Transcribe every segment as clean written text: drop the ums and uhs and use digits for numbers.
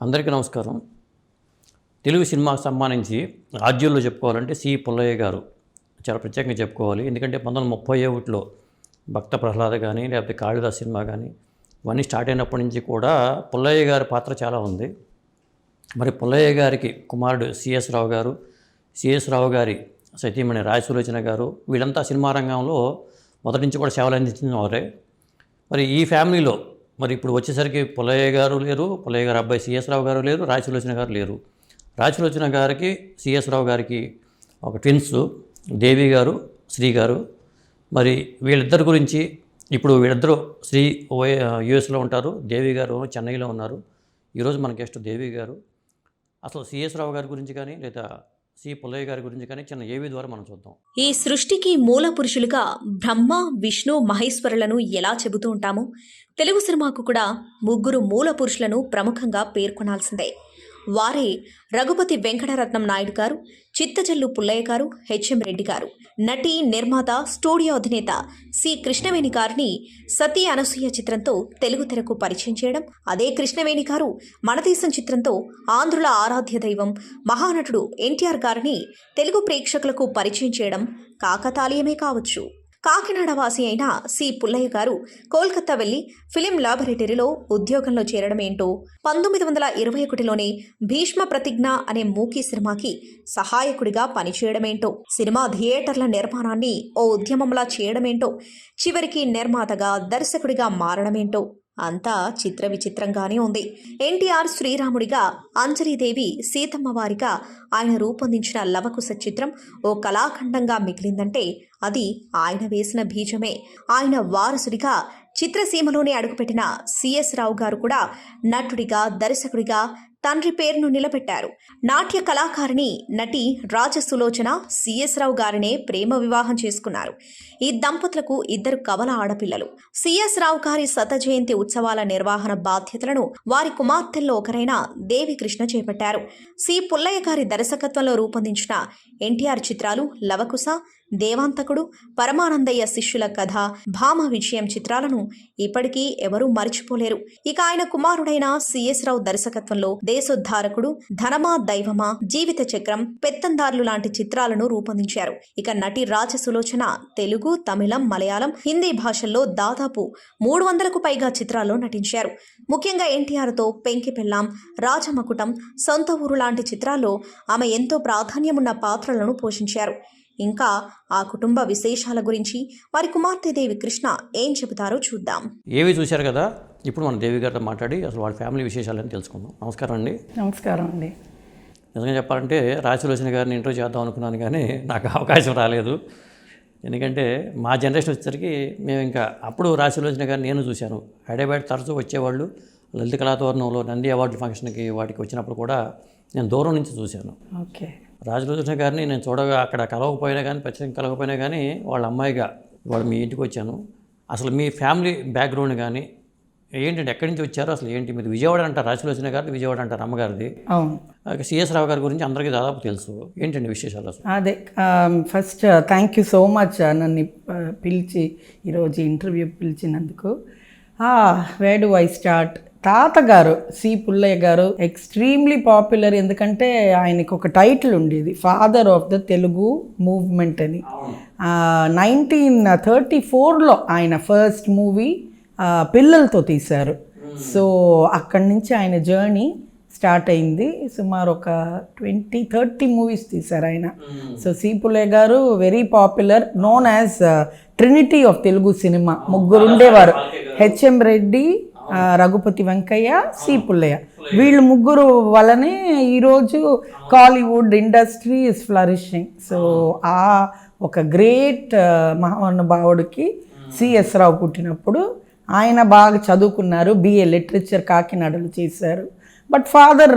అందరికీ నమస్కారం. తెలుగు సినిమాకు సంబంధించి రాజ్యాల్లో చెప్పుకోవాలంటే సి పుల్లయ్య గారు చాలా ప్రత్యేకంగా చెప్పుకోవాలి. ఎందుకంటే 1931లో భక్త ప్రహ్లాద కానీ లేకపోతే కాళిదాస్ సినిమా కానీ ఇవన్నీ స్టార్ట్ అయినప్పటి నుంచి కూడా పుల్లయ్య గారి పాత్ర చాలా ఉంది. మరి పుల్లయ్య గారికి కుమారుడు సిఎస్ రావు గారు, సిఎస్ రావు గారి సతీమణి రాయసులోచన గారు, వీళ్ళంతా సినిమా రంగంలో మొదటి నుంచి కూడా సేవలు అందించిన వారే. మరి ఈ ఫ్యామిలీలో మరి ఇప్పుడు వచ్చేసరికి పుల్లయ్య గారు లేరు, పుల్లయ్య గారు అబ్బాయి సిఎస్ రావు గారు లేరు, రాయసులోచన గారు లేరు. రాయసులోచన గారికి సిఎస్ రావు గారికి ఒక ట్విన్స్ దేవి గారు, శ్రీ గారు. మరి వీళ్ళిద్దరి గురించి ఇప్పుడు వీళ్ళిద్దరూ శ్రీ యుఎస్లో ఉంటారు, దేవి గారు చెన్నైలో ఉన్నారు. ఈరోజు మన గెస్ట్ దేవి గారు. అసలు సిఎస్ రావు గారి గురించి కానీ లేదా సి పుల్లయ్య గారి గురించి కానీ చిన్న ఏవి ద్వారా మనం చూద్దాం. ఈ సృష్టికి మూల పురుషులుగా బ్రహ్మ, విష్ణు, మహేశ్వరులను ఎలా చెబుతూ ఉంటామో తెలుగు సినిమాకు కూడా ముగ్గురు మూల పురుషులను ప్రముఖంగా పేర్కొనాల్సిందే. వారే రఘుపతి వెంకటరత్నం నాయుడు గారు, చిత్తజల్లు పుల్లయ్య గారు, హెచ్ఎం రెడ్డి గారు. నటి, నిర్మాత, స్టూడియో అధినేత సి కృష్ణవేణి గారిని సతీ అనసూయ చిత్రంతో తెలుగు తెరకు పరిచయం చేయడం, అదే కృష్ణవేణి గారు మన దేశం చిత్రంతో ఆంధ్రుల ఆరాధ్య దైవం మహానటుడు ఎన్టీఆర్ గారిని తెలుగు ప్రేక్షకులకు పరిచయం చేయడం కాకతాళీయమే కావచ్చు. కాకినాడ వాసి అయిన సి పుల్లయ్య గారు కోల్కతా వెళ్లి ఫిలిం లాబొరేటరీలో ఉద్యోగంలో చేరడం ఏంటో, 1921లోనే భీష్మ ప్రతిజ్ఞ అనే మూకీ సినిమాకి సహాయకుడిగా పనిచేయడమేంటో, సినిమా థియేటర్ల నిర్మాణాన్ని ఓ ఉద్యమంలా చేయడమేంటో, చివరికి నిర్మాతగా, దర్శకుడిగా మారడమేంటో అంతా చిత్ర విచిత్రంగానే ఉంది. ఎన్టీఆర్ శ్రీరాముడిగా, అంజలీదేవి సీతమ్మ వారిగా ఆయన రూపొందించిన లవకుశ చిత్రం ఓ కళాఖండంగా మిగిలిందంటే అది ఆయన వేసిన బీజమే. ఆయన వారసుడిగా చిత్రసీమలోనే అడుగుపెట్టిన సిఎస్ రావు గారు కూడా నటుడిగా, దర్శకుడిగా తండ్రి పేరును నిలబెట్టారు. నాట్య కళాకారిణి నటి రాజసులోచన సిఎస్ రావు గారినే ప్రేమ వివాహం చేసుకున్నారు. ఈ దంపతులకు 2 కవల ఆడపిల్లలు. సిఎస్ రావు గారి శత జయంతి ఉత్సవాల నిర్వహణ బాధ్యతలను వారి కుమార్తెల్లో ఒకరైన దేవి కృష్ణ చేపట్టారు. సి పుల్లయ్య గారి దర్శకత్వంలో రూపొందించిన ఎన్టీఆర్ చిత్రాలు లవకుశ, దేవాంతకుడు, పరమానందయ్య శిష్యుల కథ, భామ విజయం చిత్రాలను ఇప్పటికీ ఎవరూ మరిచిపోలేరు. ఇక ఆయన కుమారుడైన సిఎస్ రావు దర్శకత్వంలో దేశోద్ధారకుడు, ధనమా దైవమా, జీవిత చక్రం, పెత్తందార్లు లాంటి చిత్రాలను రూపొందించారు. ఇక నటి రాజసులోచన తెలుగు, తమిళం, మలయాళం, హిందీ భాషల్లో దాదాపు 300కు పైగా చిత్రాల్లో నటించారు. ముఖ్యంగా ఎన్టీఆర్తో పెంకి పెళ్ళాం, రాజమకుటం, సొంత ఊరు లాంటి చిత్రాల్లో ఆమె ఎంతో ప్రాధాన్యమున్న పాత్రలను పోషించారు. ఇంకా ఆ కుటుంబ విశేషాల గురించి వారి కుమార్తె దేవి కృష్ణ ఏం చెబుతారో చూద్దాం. ఏవి చూశారు కదా, ఇప్పుడు మన దేవి గారితో మాట్లాడి అసలు వాళ్ళ ఫ్యామిలీ విశేషాలని తెలుసుకుందాం. నమస్కారం అండి. నమస్కారం అండి. నిజంగా చెప్పాలంటే రాజసులోచన గారిని ఇంటర్వ్యూ చేద్దాం అనుకున్నాను కానీ నాకు అవకాశం రాలేదు. ఎందుకంటే మా జనరేషన్ వచ్చేసరికి మేము ఇంకా అప్పుడు రాజసులోచన గారిని నేను చూశాను. హైదరాబాద్ తరచూ వచ్చేవాళ్ళు. లలిత కళాతోరణంలో నంది అవార్డు ఫంక్షన్కి వాటికి వచ్చినప్పుడు కూడా నేను దూరం నుంచి చూశాను. ఓకే. రాజసులోచన గారిని నేను చూడగా అక్కడ కలవకపోయినా కానీ, ప్రత్యేకంగా కలవకపోయినా కానీ వాళ్ళ అమ్మాయిగా వాళ్ళు మీ ఇంటికి వచ్చాను. అసలు మీ ఫ్యామిలీ బ్యాక్గ్రౌండ్ కానీ ఏంటంటే ఎక్కడి నుంచి వచ్చారో, అసలు ఏంటి మీరు విజయవాడ అంటారు, రాజసులోచన గారిది విజయవాడ అంటారు అమ్మగారిది. అవును. సిఎస్ రావు గారి గురించి అందరికీ దాదాపు తెలుసు. ఏంటండి విశేషాలు అసలు? అదే, first thank you so much నన్ను పిలిచి ఈరోజు ఇంటర్వ్యూ పిలిచినందుకు. Where do I start? తాతగారు సి పుల్లయ్య గారు ఎక్స్ట్రీమ్లీ పాపులర్. ఎందుకంటే ఆయనకు ఒక టైటిల్ ఉండేది, father of the Telugu movement అని. 1934లో ఆయన ఫస్ట్ మూవీ పిల్లలతో తీశారు. సో అక్కడి నుంచి ఆయన జర్నీ స్టార్ట్ అయింది. సుమారు ఒక 20-30 మూవీస్ తీశారు ఆయన. సో సి పుల్లయ్య గారు very popular, known as Trinity of Telugu cinema. ముగ్గురు ఉండేవారు, హెచ్ఎం రెడ్డి, రఘుపతి వెంకయ్య, సి పుల్లయ్య. వీళ్ళు ముగ్గురు వల్లనే ఈరోజు Kollywood industry is flourishing. So ఆ ఒక గ్రేట్ మహానుభావుడికి సిఎస్ రావు పుట్టినప్పుడు ఆయన బాగా చదువుకున్నారు, బిఏ లిటరేచర్ కాకినాడలో చేశారు. బట్ ఫాదర్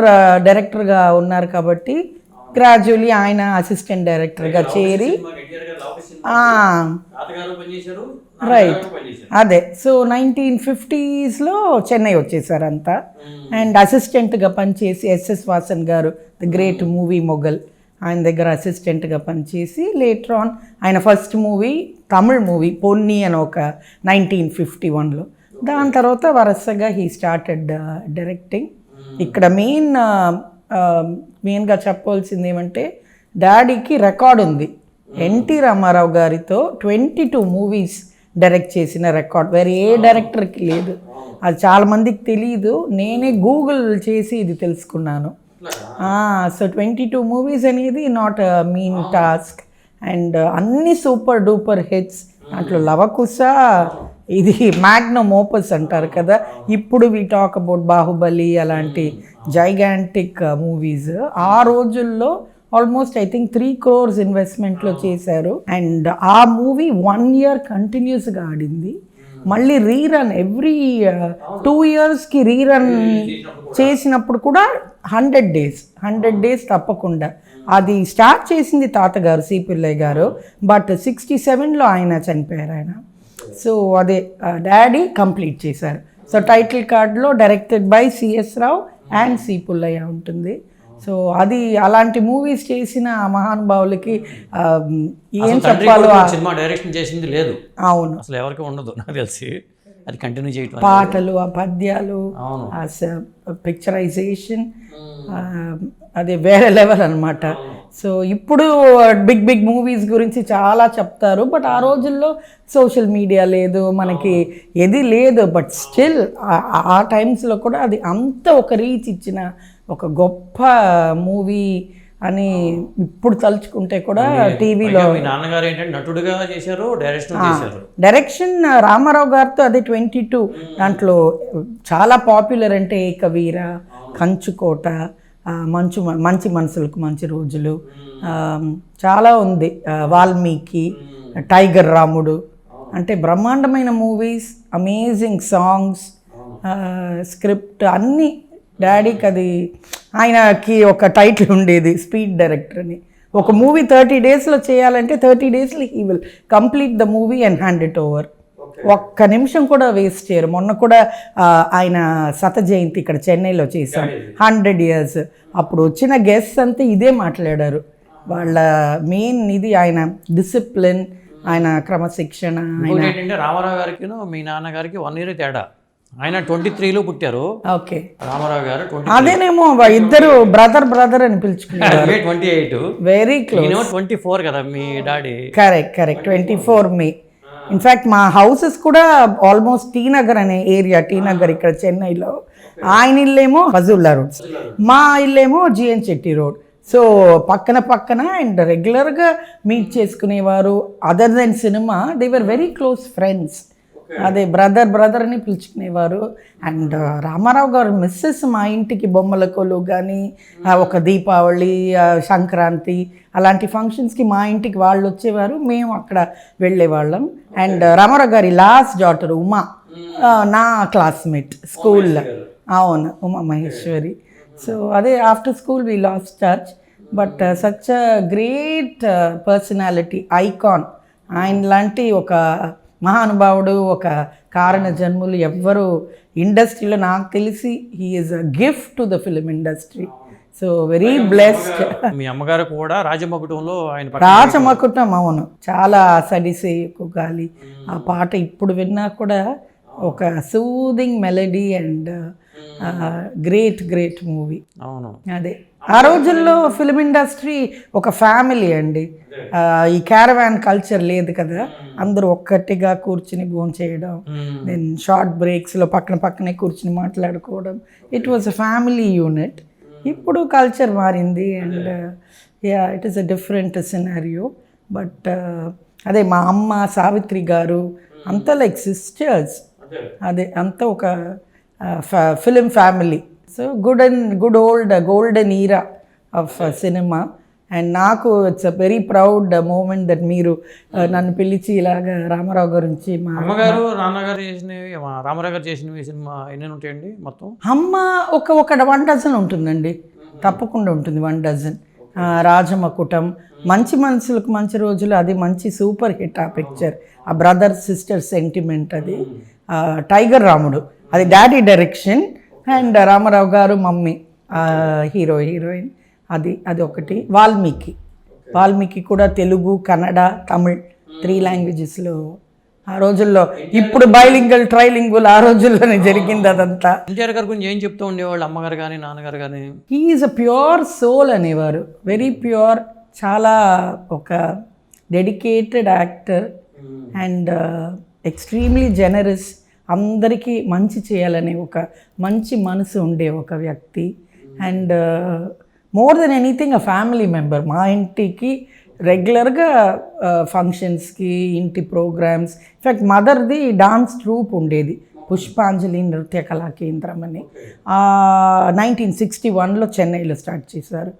డైరెక్టర్గా ఉన్నారు కాబట్టి గ్రాడ్యువల్లీ ఆయన అసిస్టెంట్ డైరెక్టర్గా చేరి రైట్ అదే. సో 1950sలో చెన్నై వచ్చేసారు అంతా. అండ్ అసిస్టెంట్గా పనిచేసి ఎస్ఎస్ వాసన్ గారు, ద గ్రేట్ మూవీ మొగల్, ఆయన దగ్గర అసిస్టెంట్గా పనిచేసి లేటర్ ఆన్ ఆయన ఫస్ట్ మూవీ తమిళ్ మూవీ పొన్ని అని ఒక 1951లో. దాని తర్వాత వరుసగా హీ స్టార్టెడ్ డైరెక్టింగ్. ఇక్కడ మెయిన్గా చెప్పవలసింది ఏమంటే డాడీకి రికార్డ్ ఉంది. ఎన్టీ రామారావు గారితో 22 మూవీస్ డైరెక్ట్ చేసిన రికార్డ్ వేరే ఏ డైరెక్టర్కి లేదు. అది చాలామందికి తెలియదు, నేనే గూగుల్ చేసి ఇది తెలుసుకున్నాను. సో 22 మూవీస్ అనేది నాట్ మీన్ టాస్క్. అండ్ అన్ని సూపర్ డూపర్ హిట్స్. దాంట్లో లవకుశ ఇది మ్యాగ్నమ్ ఓపస్ అంటారు కదా. ఇప్పుడు వి టాక్ అబౌట్ బాహుబలి అలాంటి జైగాంటిక్ మూవీస్. ఆ రోజుల్లో ఆల్మోస్ట్ ఐ థింక్ 3 crores ఇన్వెస్ట్మెంట్లో చేశారు. అండ్ ఆ మూవీ 1 year కంటిన్యూస్గా ఆడింది. మళ్ళీ రీరన్ ఎవ్రీ 2 yearsకి రీరన్ చేసినప్పుడు కూడా 100 days తప్పకుండా. అది స్టార్ట్ చేసింది తాతగారు సి పుల్లయ్య గారు, బట్ 67లో ఆయన చనిపోయారు ఆయన. సో అదే డాడీ కంప్లీట్ చేశారు. సో టైటిల్ కార్డ్లో directed by C S Rao and C Pullayya ఉంటుంది. సో అది అలాంటి మూవీస్ చేసిన మహానుభావులకి ఏం చెప్పాలో. సినిమా డైరెక్షన్ చేసింది లేదు, అవును, అసలు ఎవరికి ఉండదు నాకు తెలిసి. అది కంటిన్యూ చేయటం, పాటలు, ఆ పద్యాలు, ఆ పిక్చరైజేషన్ అదే వేరే లెవెల్ అనమాట. సో ఇప్పుడు బిగ్ మూవీస్ గురించి చాలా చెప్తారు, బట్ ఆ రోజుల్లో సోషల్ మీడియా లేదు, మనకి ఏది లేదు. బట్ స్టిల్ ఆ టైమ్స్లో కూడా అది అంత ఒక రీచ్ ఇచ్చిన ఒక గొప్ప మూవీ అని ఇప్పుడు తలుచుకుంటే కూడా టీవీలో. మీ నాన్నగారు ఏంటంటే నటుడుగా చేశారు, డైరెక్షన్ రామారావు గారితో అదే 22. దాంట్లో చాలా పాపులర్ అంటే ఏకవీర, కంచుకోట, మంచి మనసులకు మంచి రోజులు, చాలా ఉంది, వాల్మీకి, టైగర్ రాముడు. అంటే బ్రహ్మాండమైన మూవీస్, అమేజింగ్ సాంగ్స్, స్క్రిప్ట్ అన్నీ. డాడీకి అది ఆయనకి ఒక టైటిల్ ఉండేది స్పీడ్ డైరెక్టర్ అని. ఒక మూవీ 30 daysలో చేయాలంటే 30 daysలో he will complete the movie and hand it over. ఒక్క నిమిషం కూడా వేస్ట్ చేయరు. మొన్న కూడా ఆయన శత జయంతి ఇక్కడ చెన్నైలో చేశాం, 100 years. అప్పుడు వచ్చిన గెస్ట్స్ అంతా ఇదే మాట్లాడారు. వాళ్ళ మెయిన్ ఇది ఆయన డిసిప్లిన్, ఆయన క్రమశిక్షణ. ఏంటంటే రామారావు గారికి మీ నాన్నగారికి 1 year తేడా. ఆయన 23లో పుట్టారు. ఓకే, రామారావు గారు అదేనేమో ఇద్దరు బ్రదర్ అని పిలుచుకున్నారు. 28, వెరీ క్లోజ్. 24 కదా మీ డాడీ. Correct 24 May. ఇన్ఫ్యాక్ట్ మా హౌసెస్ కూడా ఆల్మోస్ట్ టీ నగర్ అనే ఏరియా, టీ నగర్ ఇక్కడ చెన్నైలో. ఆయన ఇల్లేమో ఫజుల్లా రోడ్, మా ఇల్లేమో జిఎన్ చెట్టి రోడ్. సో పక్కన అండ్ రెగ్యులర్గా మీట్ చేసుకునేవారు. Other than cinema they were very close friends. అదే బ్రదర్ అని పిలుచుకునేవారు. అండ్ రామారావు గారు మిస్సెస్ మా ఇంటికి బొమ్మల కొలు కానీ, ఒక దీపావళి, సంక్రాంతి అలాంటి ఫంక్షన్స్కి మా ఇంటికి వాళ్ళు వచ్చేవారు, మేము అక్కడ వెళ్ళేవాళ్ళం. అండ్ రామారావు గారి లాస్ట్ డాటర్ ఉమా నా క్లాస్మేట్ స్కూల్లో. అవును, ఉమా మహేశ్వరి. సో అదే after school we last touch, but such a great personality, icon. ఆయన లాంటి ఒక మహానుభావుడు, ఒక కారణ జన్ములు ఎవ్వరు ఇండస్ట్రీలో నాకు తెలిసి he is a gift to the film industry. So very blessed. మీ అమ్మగారు కూడా రాజమకుటంలో ఆయన రాజమకుటం, అవును, చాలా సడిసేయకు గాలి. ఆ పాట ఇప్పుడు విన్నా కూడా ఒక soothing melody and great movie. అవును, అదే ఆ రోజుల్లో ఫిల్మ్ ఇండస్ట్రీ ఒక ఫ్యామిలీ అండి. ఈ క్యారవాన్ కల్చర్ లేదు కదా, అందరూ ఒక్కటిగా కూర్చుని భోంచేయడం, దెన్ షార్ట్ బ్రేక్స్లో పక్కనే కూర్చుని మాట్లాడుకోవడం. It was a family unit. ఇప్పుడు కల్చర్ మారింది and it is a different scenario. But అదే మా అమ్మ సావిత్రి గారు అంతా లైక్ సిస్టర్స్. అదే అంతా ఒక film family. So good old golden era of cinema. And నాకు it's a very proud moment that మీరు నన్ను పిలిచి ఇలాగ రామారావు గురించి. మా అమ్మగారు రామారావు గారు చేసినవి సినిమా ఎన్ని ఉంటాయండి మొత్తం? అమ్మ ఒక 1 dozen ఉంటుందండి, తప్పకుండా ఉంటుంది 1 dozen. రాజమకుటం, మంచి మనసులకు మంచి రోజులు, అది మంచి సూపర్ హిట్ ఆ పిక్చర్. ఆ బ్రదర్ సిస్టర్ సెంటిమెంట్ అది. టైగర్ రాముడు అది డాడీ డైరెక్షన్ అండ్ రామారావు గారు మమ్మీ హీరోయిన్. అది ఒకటి. వాల్మీకి కూడా తెలుగు, కన్నడ, తమిళ్ 3 languagesలో ఆ రోజుల్లో. ఇప్పుడు బైలింగల్ ట్రైలింగుల్ ఆ రోజుల్లోనే జరిగింది అదంతా. ఎన్టీఆర్ గారి గురించి ఏం చెప్తూ ఉండేవాళ్ళు అమ్మగారు కానీ నాన్నగారు కానీ? హీఈస్ అ ప్యూర్ సోల్ అనేవారు, వెరీ ప్యూర్, చాలా ఒక dedicated actor and extremely generous, అందరికీ మంచి చేయాలనే ఒక మంచి మనసు ఉండే ఒక వ్యక్తి. And more than anything a family member. మా ఇంటికి రెగ్యులర్గా ఫంక్షన్స్కి, ఇంటి ప్రోగ్రామ్స్, ఇన్ఫ్యాక్ట్ మదర్ది డాన్స్ ట్రూప్ ఉండేది, పుష్పాంజలి నృత్య కళా కేంద్రం అని. 1961లో చెన్నైలో స్టార్ట్ చేశారు.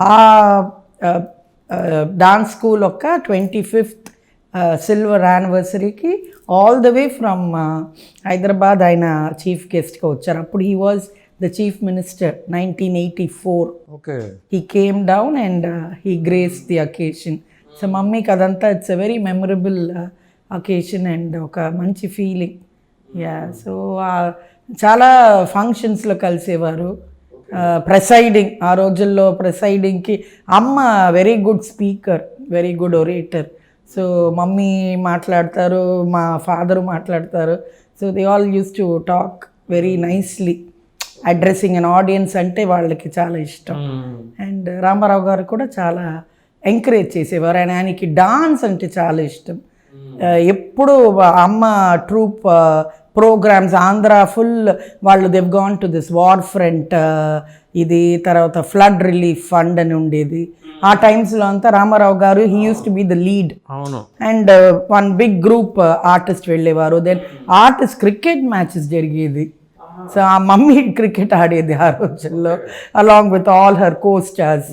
ఆ డాన్స్ స్కూల్ యొక్క 25th సిల్వర్ యానివర్సరీకి all the way from Hyderabad ఆయన చీఫ్ గెస్ట్గా వచ్చారు. అప్పుడు he was the chief minister 1984. Okay. He came down and he graced the occasion. So మమ్మీకి అదంతా it's a very memorable occasion and ఒక మంచి ఫీలింగ్. యా, సో చాలా ఫంక్షన్స్లో కలిసేవారు. ప్రెసైడింగ్, ఆ రోజుల్లో ప్రెసైడింగ్కి అమ్మ very good speaker, very good orator. So mummy మాట్లాడతారు, మా ఫాదరు మాట్లాడతారు. So they all use to talk very nicely. Addressing an audience అంటే వాళ్ళకి చాలా ఇష్టం. అండ్ రామారావు గారు కూడా చాలా ఎంకరేజ్ చేసేవారు. ఆయనకి డాన్స్ అంటే చాలా ఇష్టం. ఎప్పుడు అమ్మ ట్రూప్ ప్రోగ్రామ్స్ ఆంధ్ర ఫుల్ వాళ్ళు దెవ్ gone to this war front, ఇది తర్వాత ఫ్లడ్ రిలీఫ్ ఫండ్ అని ఉండేది. ఆ టైమ్స్లో అంతా రామారావు గారు he use to be the lead. అవును. And one big group artist వెళ్ళేవారు. దెన్ ఆర్టిస్ట్ క్రికెట్ మ్యాచెస్ జరిగేది. సో ఆ మమ్మీ క్రికెట్ ఆడేది ఆ రోజుల్లో along with all her co stars,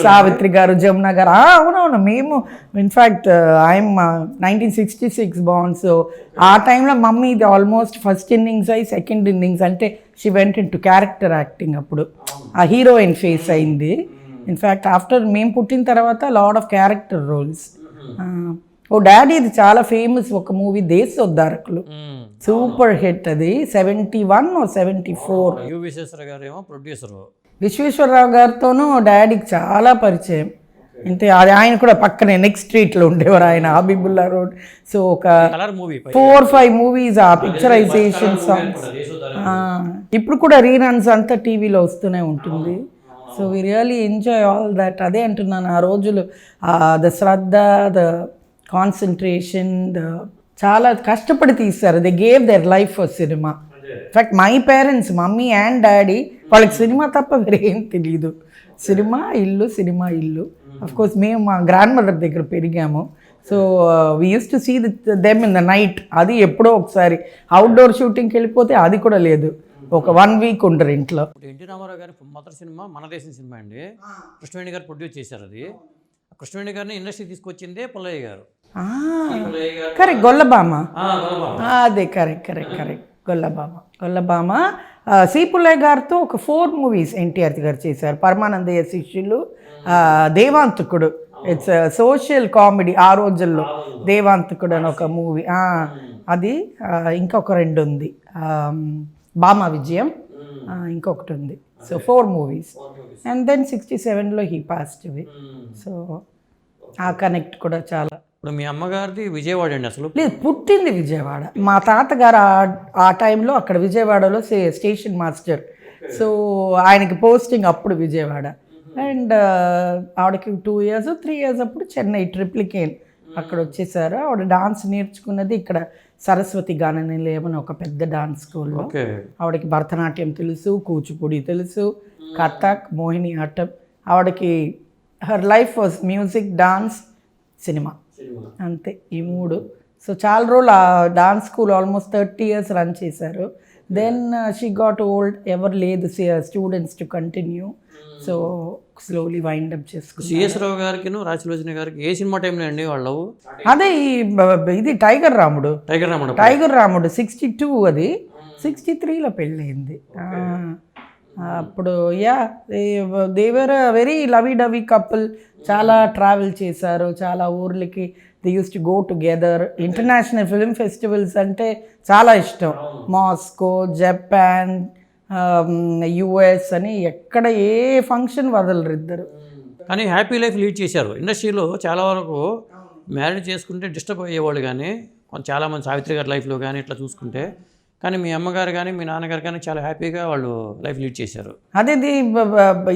Savitri గారు, జమున గారు. అవునవును, మేము ఇన్ఫ్యాక్ట్ ఐఎమ్ 1966 బాండ్. సో ఆ టైంలో మమ్మీ ఇది ఆల్మోస్ట్ ఫస్ట్ ఇన్నింగ్స్ అయి సెకండ్ ఇన్నింగ్స్ అంటే she went into character acting. అప్పుడు ఆ హీరోయిన్ ఫేస్ అయింది. ఇన్ఫ్యాక్ట్ ఆఫ్టర్ మేము పుట్టిన తర్వాత లాట్ ఆఫ్ క్యారెక్టర్ రోల్స్. ఓ డాడీ ఇది చాలా ఫేమస్ ఒక మూవీ దేశోద్ధారకులు, సూపర్ హిట్. అది 71 or 74. విశ్వేశ్వర గారు ఏమో ప్రొడ్యూసర్. విశ్వేశ్వరరావు గారితోనూ డాడీకి చాలా పరిచయం. అంటే అది ఆయన కూడా పక్కనే నెక్స్ట్ స్ట్రీట్లో ఉండేవారు ఆయన, హబీబుల్లా రోడ్. సో ఒక 4-5 మూవీస్ ఆ పిక్చరైజేషన్ సాంగ్స్. ఇప్పుడు కూడా రీరన్స్ అంతా టీవీలో వస్తూనే ఉంటుంది. So we really enjoy all that. అదే అంటున్నాను, ఆ రోజులు ద శ్రద్ధ, ద కాన్సన్ట్రేషన్, చాలా కష్టపడి తీస్తారు. They gave their life for cinema. In fact my parents, mummy and daddy, వాళ్ళకి సినిమా తప్ప వేరేం తెలియదు. సినిమా ఇల్లు, సినిమా ఇల్లు. అఫ్ కోర్స్ మేము మా గ్రాండ్ మదర్ దగ్గర పెరిగాము. So we use to see them in the night. అది ఎప్పుడో ఒకసారి అవుట్డోర్ షూటింగ్కి వెళ్ళిపోతే అది కూడా లేదు, ఒక 1 week ఉండరు ఇంట్లో. ఎన్టీ రామారావు గారి మొదటి సినిమా మన దేశం సినిమా అండి. కృష్ణవేణి గారు ప్రొడ్యూస్ చేశారు. అది కృష్ణవేణి గారిని ఇండస్ట్రీ తీసుకొచ్చిందే పుల్లయ్య గారు. కరెక్ట్, గొల్లబామ. అదే కరెక్ట్ గొల్లబామ. సి పుల్లయ్య గారితో ఒక 4 movies ఎన్టీఆర్ గారు చేశారు. పరమానందయ్య శిష్యులు, దేవాంతకుడు, ఇట్స్ సోషల్ కామెడీ. ఆ రోజుల్లో దేవాంతకుడు అని ఒక మూవీ, అది ఇంకొక 2 ఉంది, భామ విజయం, ఇంకొకటి ఉంది. So 4 movies. అండ్ దెన్ 67లో హీ పాస్డ్ అవే. సో ఆ కనెక్ట్ కూడా చాలా. ఇప్పుడు మీ అమ్మగారిది విజయవాడ అండి? అసలు లేదు, పుట్టింది విజయవాడ. మా తాతగారు ఆ టైంలో అక్కడ విజయవాడలో స్టేషన్ మాస్టర్. సో ఆయనకి పోస్టింగ్ అప్పుడు విజయవాడ. అండ్ ఆవిడకి 2 years 3 years అప్పుడు చెన్నై ట్రిప్లికేన్ అక్కడ వచ్చేసారు. ఆవిడ డాన్స్ నేర్చుకున్నది ఇక్కడ సరస్వతి గాన నిలయం ఒక పెద్ద డాన్స్ స్కూల్లో. ఆవిడకి భరతనాట్యం తెలుసు, కూచిపూడి తెలుసు, కథక్, మోహిని ఆటం. ఆవిడకి her life was music, dance, cinema, అంతే ఈ 3. సో చాలా రోజులు ఆ dance school almost 30 years run చేశారు. దెన్ షీ గాట్ ఓల్డ్, ఎవరు లేదు students to continue. So slowly wind up చేసుకుని. సిఎస్ రావు గారికి, రాజలోచన గారికి ఏ సినిమా టైంలో అండి వాళ్ళు? అదే ఇది టైగర్ రాముడు. 62, అది 63లో పెళ్ళయింది. అప్పుడు yeah, they were very lovey dovey couple. చాలా ట్రావెల్ చేశారు, చాలా ఊర్లకి. They use to go together. International film festivals అంటే చాలా ఇష్టం. మాస్కో, జపాన్, US అని ఎక్కడ ఏ ఫంక్షన్ వదలరు ఇద్దరు. కానీ హ్యాపీ లైఫ్ లీడ్ చేశారు. ఇండస్ట్రీలో చాలా వరకు మ్యారేజ్ చేసుకుంటే డిస్టర్బ్ అయ్యేవాళ్ళు, కానీ చాలామంది సావిత్రి గారి లైఫ్లో కానీ ఇట్లా చూసుకుంటే, కానీ మీ అమ్మగారు కానీ మీ నాన్నగారు కానీ చాలా హ్యాపీగా వాళ్ళు లైఫ్ లీడ్ చేశారు. అదే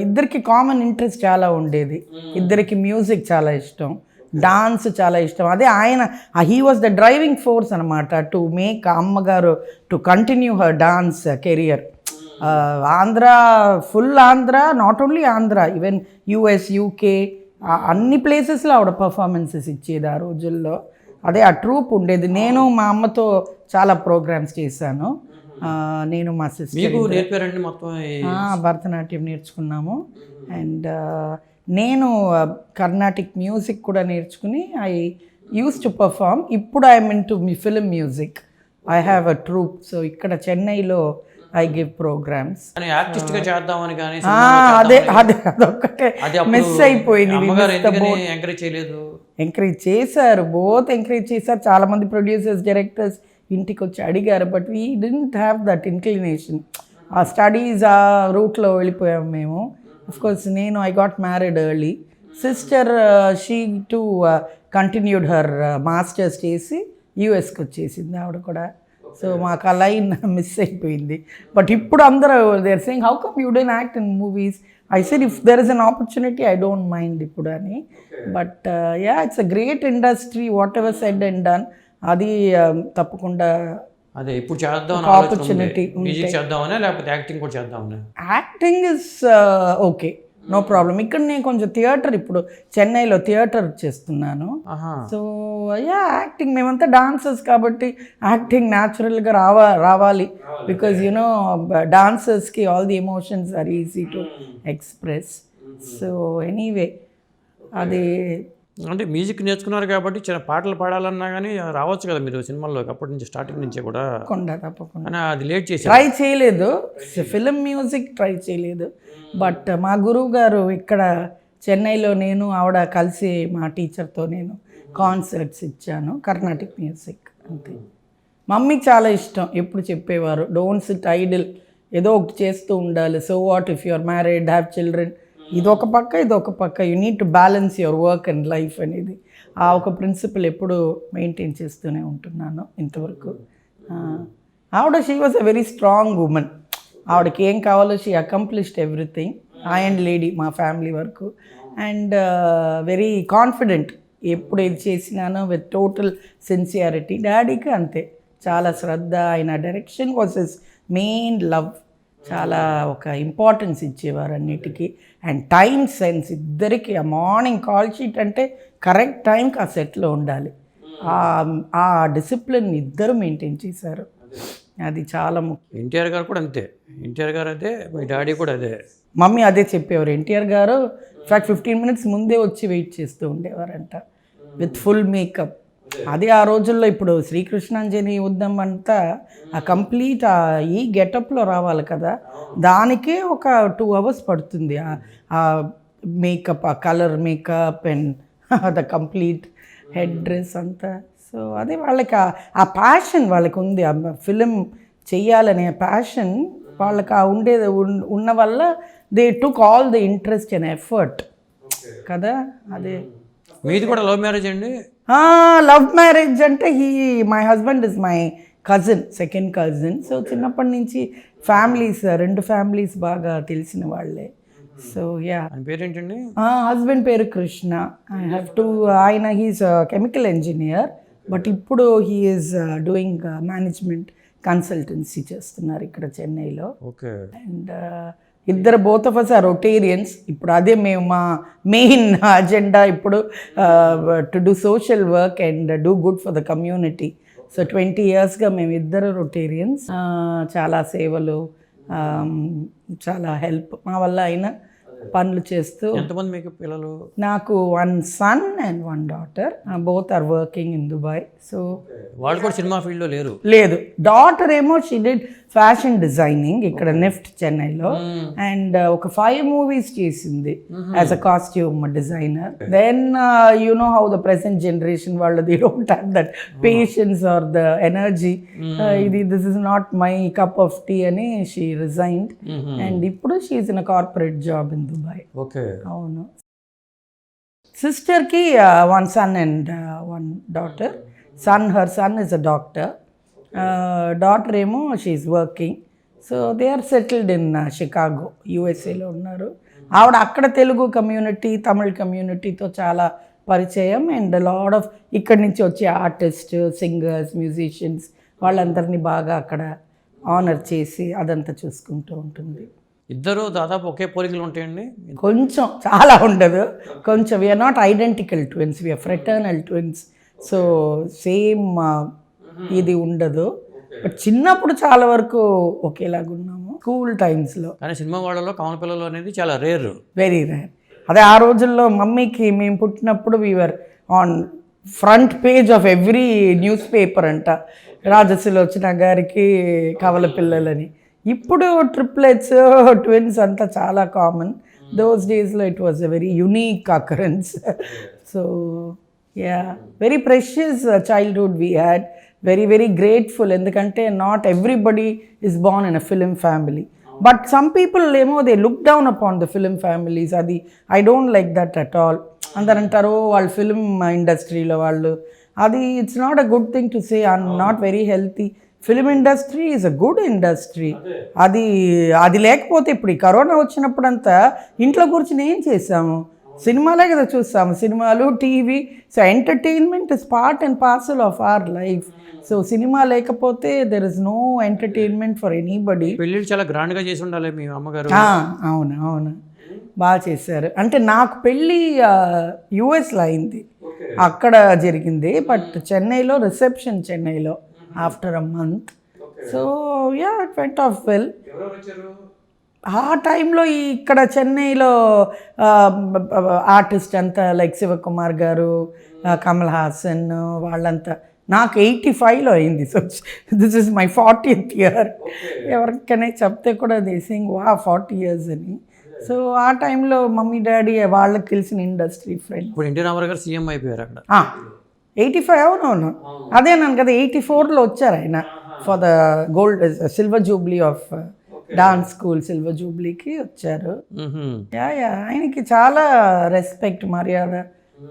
ఇద్దరికి కామన్ ఇంట్రెస్ట్ చాలా ఉండేది. ఇద్దరికి మ్యూజిక్ చాలా ఇష్టం, డాన్స్ చాలా ఇష్టం. అదే ఆయన he was the driving force అనమాట టు మేక్ అమ్మగారు to continue her dance career. Andhra, full Andhra, not only Andhra, even US, UK అన్ని ప్లేసెస్లో ఆవిడ పర్ఫార్మెన్సెస్ ఇచ్చేది ఆ రోజుల్లో. అదే ఆ ట్రూప్ ఉండేది. నేను మా అమ్మతో చాలా ప్రోగ్రామ్స్ చేశాను. నేను మా సిస్టర్ మీకు నేర్పారండి మొత్తం భరతనాట్యం నేర్చుకున్నాము. అండ్ నేను కర్ణాటిక్ మ్యూజిక్ కూడా నేర్చుకుని ఐ యూస్ టు పర్ఫామ్. ఇప్పుడు I'm into film music. I have a troupe. So ఇక్కడ చెన్నైలో ఐ గివ్ ప్రోగ్రామ్స్. ఆర్టిస్ట్గా చేద్దామని కానీ అదొక్కటే మిస్ అయిపోయింది. ఎంకరేజ్ చేయలేదు. ఎంకరేజ్ చేశారు, బోత్ ఎంకరేజ్ చేశారు. చాలామంది ప్రొడ్యూసర్స్, డైరెక్టర్స్ ఇంటికి వచ్చి అడిగారు. But we didn't have that inclination. ఆ స్టడీస్ ఆ రూట్లో వెళ్ళిపోయాము మేము. అఫ్కోర్స్ నేను I got married early. Sister she to continued her masters చేసి యూఎస్కి వచ్చేసింది ఆవిడ కూడా. సో మాకు ఆ లైన్ మిస్ అయిపోయింది. బట్ ఇప్పుడు అందరూ they are saying how come you don't act in movies. I said if there is an opportunity I don't mind ఇప్పుడు అని. But yeah, it's a great industry, whatever said and done. అది తప్పకుండా అదే ఇప్పుడు చేద్దాం opportunity. Music చేద్దామనే లేకపోతే acting కూడా చేద్దామనే? Acting is okay, no problem. ఇక్కడ నేను కొంచెం థియేటర్, ఇప్పుడు చెన్నైలో థియేటర్ చేస్తున్నాను. సో యా, యాక్టింగ్ మేమంతా డాన్సర్స్ కాబట్టి యాక్టింగ్ న్యాచురల్గా రావాలి. బికాజ్ యునో డాన్సర్స్కి all the emotions are easy to express. So anyway అది అంటే మ్యూజిక్ నేర్చుకున్నారు కాబట్టి చిన్న పాటలు పాడాలన్నా కానీ రావచ్చు కదా మీరు సినిమాల్లోకి అప్పటి నుంచి, స్టార్టింగ్ నుంచే కూడా? తప్పకుండా. అది లేట్ చేసి ట్రై చేయలేదు, ఫిల్మ్ మ్యూజిక్ ట్రై చేయలేదు. బట్ మా గురువు గారు ఇక్కడ చెన్నైలో నేను ఆవిడ కలిసి మా టీచర్తో నేను కాన్సర్ట్స్ ఇచ్చాను కర్ణాటిక్ మ్యూజిక్. అంతే. మమ్మీకి చాలా ఇష్టం, ఎప్పుడు చెప్పేవారు డోంట్ సిట్ ఐడిల్, ఏదో ఒకటి చేస్తూ ఉండాలి. So what if you are married, have children, ఇదొక పక్క you need to balance your work and life అనేది. ఆ ఒక ప్రిన్సిపల్ ఎప్పుడు మెయింటైన్ చేస్తూనే ఉంటున్నాను ఇంతవరకు. ఆవిడ she was a very strong women. ఆవిడకి ఏం కావాలో she accomplished everything. And lady మా ఫ్యామిలీ వరకు. And very confident. ఎప్పుడు ఏది చేసినానో విత్ టోటల్ సిన్సియారిటీ. డాడీకి అంతే, చాలా శ్రద్ధ. ఆయన direction was his main love. చాలా ఒక ఇంపార్టెన్స్ ఇచ్చేవారు అన్నిటికీ. అండ్ టైం సెన్స్ ఇద్దరికి. ఆ మార్నింగ్ కాల్ షీట్ అంటే కరెక్ట్ టైంకి ఆ సెట్లో ఉండాలి. ఆ డిసిప్లిన్ ఇద్దరు మెయింటైన్ చేశారు. అది చాలా ముఖ్యం. ఎన్టీఆర్ గారు కూడా అంతే. ఎన్టీఆర్ గారు అదే, మీ డాడీ కూడా అదే. మమ్మీ అదే చెప్పేవారు. ఎన్టీఆర్ గారు ఇన్ఫ్యాక్ట్ 15 minutes ముందే వచ్చి వెయిట్ చేస్తూ ఉండేవారంట విత్ ఫుల్ మేకప్. అది ఆ రోజుల్లో. ఇప్పుడు శ్రీకృష్ణాంజలి యుద్ధం అంతా ఆ కంప్లీట్ ఈ గెటప్లో రావాలి కదా, దానికే ఒక 2 hours పడుతుంది. ఆ మేకప్, ఆ colour makeup and the complete head dress అంతా. సో అదే వాళ్ళకి ఆ ప్యాషన్ వాళ్ళకి ఉంది. ఆ ఫిలిం చెయ్యాలనే ప్యాషన్ వాళ్ళకి ఉండేది ఉన్న వల్ల they took all the interest and effort కదా. అదే. మీది కూడా లవ్ మ్యారేజ్ అండి? లవ్ మ్యారేజ్ అంటే my husband is my cousin, second cousin. So చిన్నప్పటి నుంచి ఫ్యామిలీస్, 2 ఫ్యామిలీస్ బాగా తెలిసిన వాళ్ళే. So yeah. పేరేంటండి? హస్బెండ్ పేరు కృష్ణ. I have two. ఆయన హీస్ కెమికల్ ఇంజనీర్, బట్ ఇప్పుడు he is doing management consultancy చేస్తున్నారు ఇక్కడ చెన్నైలో. ఓకే. అండ్ ఇద్దరు both of us are Rotarians. ఇప్పుడు అదే మేము మా మెయిన్ అజెండా ఇప్పుడు to do social work and do good for the community. So 20 yearsగా మేము ఇద్దరు రొటేరియన్స్. చాలా సేవలు, చాలా హెల్ప్ మా వల్ల అయిన పనులు చేస్తూ. ఎంతమంది మీకు పిల్లలు? నాకు 1 son and 1 daughter. Both are working in Dubai. So వాళ్ళు కూడా సినిమా ఫీల్డ్లో లేరు? లేదు. డాటర్ ఏమో షీ డిడ్ ఫ్యాషన్ డిజైనింగ్ ఇక్కడ నెఫ్ట్ చెన్నైలో. అండ్ ఒక 5 movies చేసింది as a costume designer. Then you know how the present generation వాళ్ళు they don't have that patience or the energy. This is not my cup of tea అని she resigned. And ఇప్పుడు she is in a corporate job in Dubai. Okay. అవును. సిస్టర్కి 1 son and 1 daughter. Her son is a doctor, daughter ఏమో she is working. So they are settled in Chicago, యూఎస్ఏలో ఉన్నారు. ఆవిడ అక్కడ Telugu community, Tamil కమ్యూనిటీతో చాలా పరిచయం. అండ్ లాడ్ ఆఫ్ ఇక్కడి నుంచి వచ్చే ఆర్టిస్ట్, సింగర్స్, మ్యూజిషియన్స్ వాళ్ళందరినీ బాగా అక్కడ ఆనర్ చేసి అదంతా చూసుకుంటూ ఉంటుంది. ఇద్దరు దాదాపు ఒకే పోలికలు ఉంటాయండి. కొంచెం, చాలా ఉండదు, కొంచెం. We're not identical twins, we're fraternal twins. So same ఇది ఉండదు. బట్ చిన్నప్పుడు చాలా వరకు ఒకేలాగా ఉన్నాము స్కూల్ టైమ్స్లో. కానీ సినిమా వాళ్ళలో కమల పిల్లలు అనేది చాలా రేర్, వెరీ రేర్. అదే ఆ రోజుల్లో మమ్మీకి మేము పుట్టినప్పుడు we're on front page of every newspaper అంట, రాజసులోచన గారికి కవల పిల్లలని. ఇప్పుడు ట్రిప్లెట్స్, ట్విన్స్ అంతా చాలా కామన్. దోస్ డేస్లో it was a very unique occurrence. So yeah, very precious childhood we had. Very very grateful. ఎందుకంటే not everybody is born in a film family. But some people ఏమో they look down upon the film families. అది I don't like that at all. అందరు అంటారు వాళ్ళు film ఇండస్ట్రీలో వాళ్ళు, అది it's not a good thing to say. I'm not very healthy. Film industry is a good industry. అది లేకపోతే ఇప్పుడు ఈ కరోనా వచ్చినప్పుడంతా ఇంట్లో కూర్చుని ఏం చేసాము? సినిమాలే కదా చూస్తాము, సినిమాలు, TV. So entertainment is part and parcel of our life. So cinema లేకపోతే there is no entertainment for anybody. పెళ్ళిళ్ళు చాలా గ్రాండ్గా చేసి ఉండాలి మీ అమ్మగారు. అవును అవును, బాగా చేశారు. అంటే నాకు పెళ్ళి యుఎస్లో అయింది, అక్కడ జరిగింది. బట్ చెన్నైలో రిసెప్షన్, చెన్నైలో after a month. So yeah, it went off well. ఆ టైంలో ఇక్కడ చెన్నైలో ఆర్టిస్ట్ అంతా లైక్ శివకుమార్ గారు, కమల్ హాసన్ వాళ్ళంతా. నాకు 85లో అయింది. So this is my 40th year. ఎవరికైనా చెప్తే కూడా దే సింగ్ వా 40 years అని. సో ఆ టైంలో మమ్మీ డాడీ వాళ్ళకి తెలిసిన ఇండస్ట్రీ ఫ్రెండ్. ఇప్పుడు ఎన్టీ రామారావు గారు సీఎం అయిపోయారు అక్కడ. 85, అవునవును, అదే నన్ను కదా 84లో వచ్చారు ఆయన for the gold silver jubilee of dance school, silver జూబ్లీకి వచ్చారు. యా యా, ఆయనకి చాలా రెస్పెక్ట్, మర్యాద.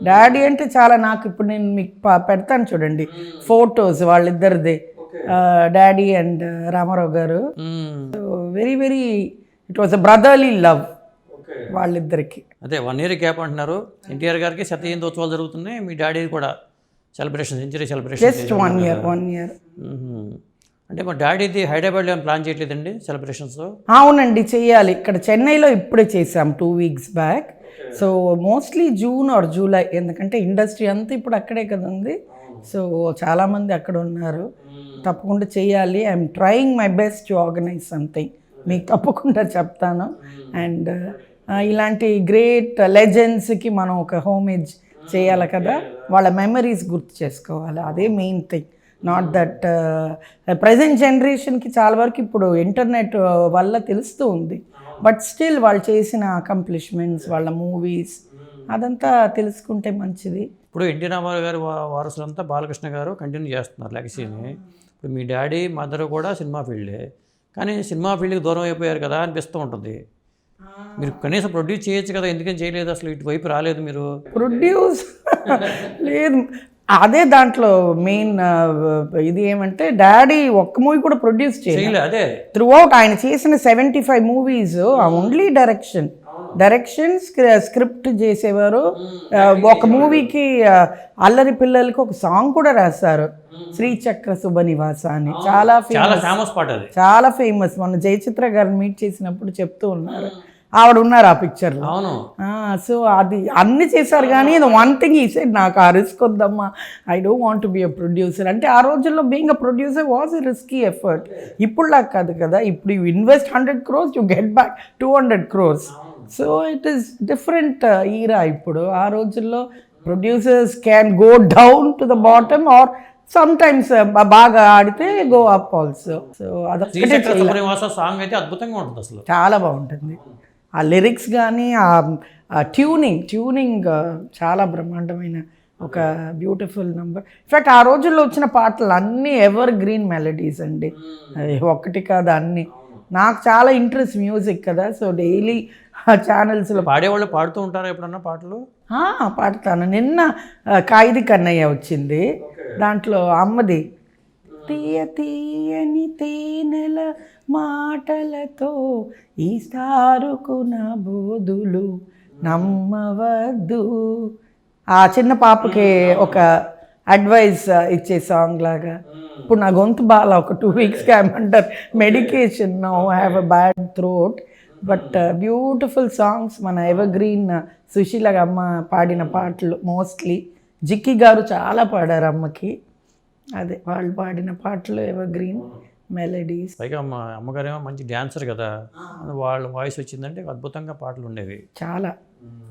డాడీ అంటే చాలా. నాకు ఇప్పుడు నేను మీకు పెడతాను చూడండి ఫొటోస్ వాళ్ళిద్దరిది, డాడీ అండ్ రామారావు గారు. So very very it was a brotherly love వాళ్ళిద్దరికి. అదే 1 year గ్యాప్ అంటున్నారు. ఎన్టీఆర్ గారికి 100th ఉత్సవాలు జరుగుతున్నాయి, మీ డాడీ కూడా celebration, century celebration. Just 1 year. అంటే మా డాడీది హైదరాబాద్లో ఏమైనా ప్లాన్ చేయట్లేదండి సెలబ్రేషన్స్? అవునండి, చెయ్యాలి. ఇక్కడ చెన్నైలో ఇప్పుడే చేసాం 2 weeks back. So mostly June or July, ఎందుకంటే ఇండస్ట్రీ అంతా ఇప్పుడు అక్కడే కదా ఉంది. సో చాలామంది అక్కడ ఉన్నారు. తప్పకుండా చేయాలి. I'm trying my best to organise something. మీకు తప్పకుండా చెప్తాను. అండ్ ఇలాంటి గ్రేట్ లెజెండ్స్కి మనం ఒక హోమేజ్ చేయాలి కదా, వాళ్ళ మెమరీస్ గుర్తు చేసుకోవాలి. అదే main thing. Not that present జనరేషన్కి చాలా వరకు ఇప్పుడు ఇంటర్నెట్ వల్ల తెలుస్తూ ఉంది. బట్ స్టిల్ వాళ్ళు చేసిన అకంప్లిష్మెంట్స్, వాళ్ళ మూవీస్, అదంతా తెలుసుకుంటే మంచిది. ఇప్పుడు ఎన్టీ రామారావు గారి వారసులంతా బాలకృష్ణ గారు కంటిన్యూ చేస్తున్నారు లెగసీని. ఇప్పుడు మీ డాడీ, మదర్ కూడా సినిమా ఫీల్డే, కానీ సినిమా ఫీల్డ్కి దూరం అయిపోయారు కదా అనిపిస్తూ ఉంటుంది. మీరు కనీసం ప్రొడ్యూస్ చేయొచ్చు కదా, ఎందుకని చేయలేదు? అసలు ఇటువైపు రాలేదు మీరు. ప్రొడ్యూస్ లేదు, అదే దాంట్లో మెయిన్ ఇది ఏమంటే డాడీ ఒక్క మూవీ కూడా ప్రొడ్యూస్ చేయలేదు. అదే త్రూ అవుట్ ఆయన చేసిన 75 movies ఓన్లీ డైరెక్షన్ స్క్రిప్ట్ చేసేవారు. ఒక మూవీకి అల్లరి పిల్లలకి ఒక సాంగ్ కూడా రాశారు, శ్రీచక్ర శుభనివాస అని. చాలా ఫేమస్ పాట అది, చాలా ఫేమస్. మొన్న జయచిత్ర గారిని మీట్ చేసినప్పుడు చెప్తూ ఉన్నారు, ఆవిడ ఉన్నారు ఆ పిక్చర్లో. అవును. సో అది అన్ని చేశారు. కానీ వన్ థింగ్ ఈ సైడ్, నాకు ఆ రిస్క్ వద్దమ్మా, I don't want to be a producer. అంటే ఆ రోజుల్లో being a producer was a risky effort. ఇప్పుడులా కాదు కదా, ఇప్పుడు you invest 100 crores, you get back 200 crores. So it is different era ఇప్పుడు. ఆ రోజుల్లో producers can go down to the bottom or sometimes బాగా ఆడితే గో అప్ ఆల్సో. సో అదొక్కటే సాంగ్ అయితే అద్భుతంగా ఉంటుంది, అసలు చాలా బాగుంటుంది. ఆ లిరిక్స్ కానీ ఆ ట్యూనింగ్ చాలా బ్రహ్మాండమైన ఒక బ్యూటిఫుల్ నెంబర్. ఇన్ఫ్యాక్ట్ ఆ రోజుల్లో వచ్చిన పాటలు అన్నీ ఎవర్ గ్రీన్ మెలడీస్ అండి, ఒక్కటి కాదు అన్నీ. నాకు చాలా ఇంట్రెస్ట్ మ్యూజిక్ కదా, సో డైలీ ఛానల్స్లో పాడేవాళ్ళు పాడుతూ ఉంటారా ఎప్పుడన్నా పాటలు? పాడతాను. నిన్న ఖైదీ కన్నయ్య వచ్చింది, దాంట్లో అమ్మది తీయ తీయని తేనెల మాటలతో ఈ స్టారుకు నా బోధులు నమ్మవద్దు. ఆ చిన్న పాపకి ఒక అడ్వైస్ ఇచ్చే సాంగ్ లాగా. ఇప్పుడు నా గొంతు బాగా ఒక 2 weeks ఏమంటారు medication, now have a bad throat. But beautiful songs, మన ఎవర్ గ్రీన్ సుశీల అమ్మ పాడిన పాటలు మోస్ట్లీ. జిక్కి గారు చాలా పాడారు అమ్మకి. అదే వాళ్ళు పాడిన పాటలు ఎవర్ గ్రీన్ మెలడీస్. పైగా అమ్మగారేమో మంచి డ్యాన్సర్ కదా, వాళ్ళ వాయిస్ వచ్చిందంటే అద్భుతంగా పాటలు ఉండేవి చాలా.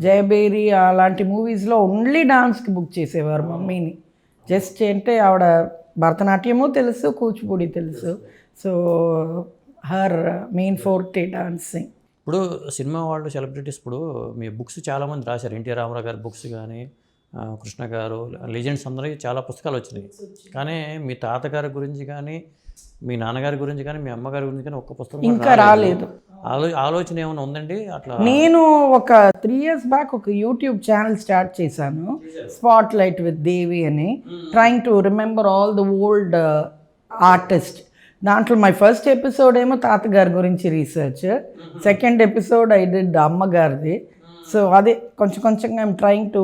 జయబేరి అలాంటి మూవీస్లో ఓన్లీ డాన్స్కి బుక్ చేసేవారు మమ్మీని. జస్ట్ అంటే ఆవిడ భరతనాట్యము తెలుసు, కూచిపూడి తెలుసు. So her main forte dancing. ఇప్పుడు సినిమా వాళ్ళు సెలబ్రిటీస్ ఇప్పుడు మీ బుక్స్ చాలామంది రాశారు. ఎన్టీ రామారావు గారి బుక్స్ కానీ, కృష్ణ గారు, లెజెండ్స్ అందరికీ చాలా పుస్తకాలు వచ్చినాయి. కానీ మీ తాతగారి గురించి కానీ, మీ నాన్నగారి గురించి కానీ, మీ అమ్మగారి గురించి కానీ ఒక్క పుస్తకం ఇంకా రాలేదు. ఆలోచన ఏమైనా ఉందండి అట్లా? నేను ఒక 3 years బ్యాక్ ఒక యూట్యూబ్ ఛానల్ స్టార్ట్ చేశాను, స్పాట్ లైట్ విత్ దేవి అని. Trying to remember all the old artist. దాంట్లో మై ఫస్ట్ ఎపిసోడ్ ఏమో తాతగారి గురించి research, second episode I did అమ్మగారిది. సో అదే కొంచెం కొంచెంగా I'm trying to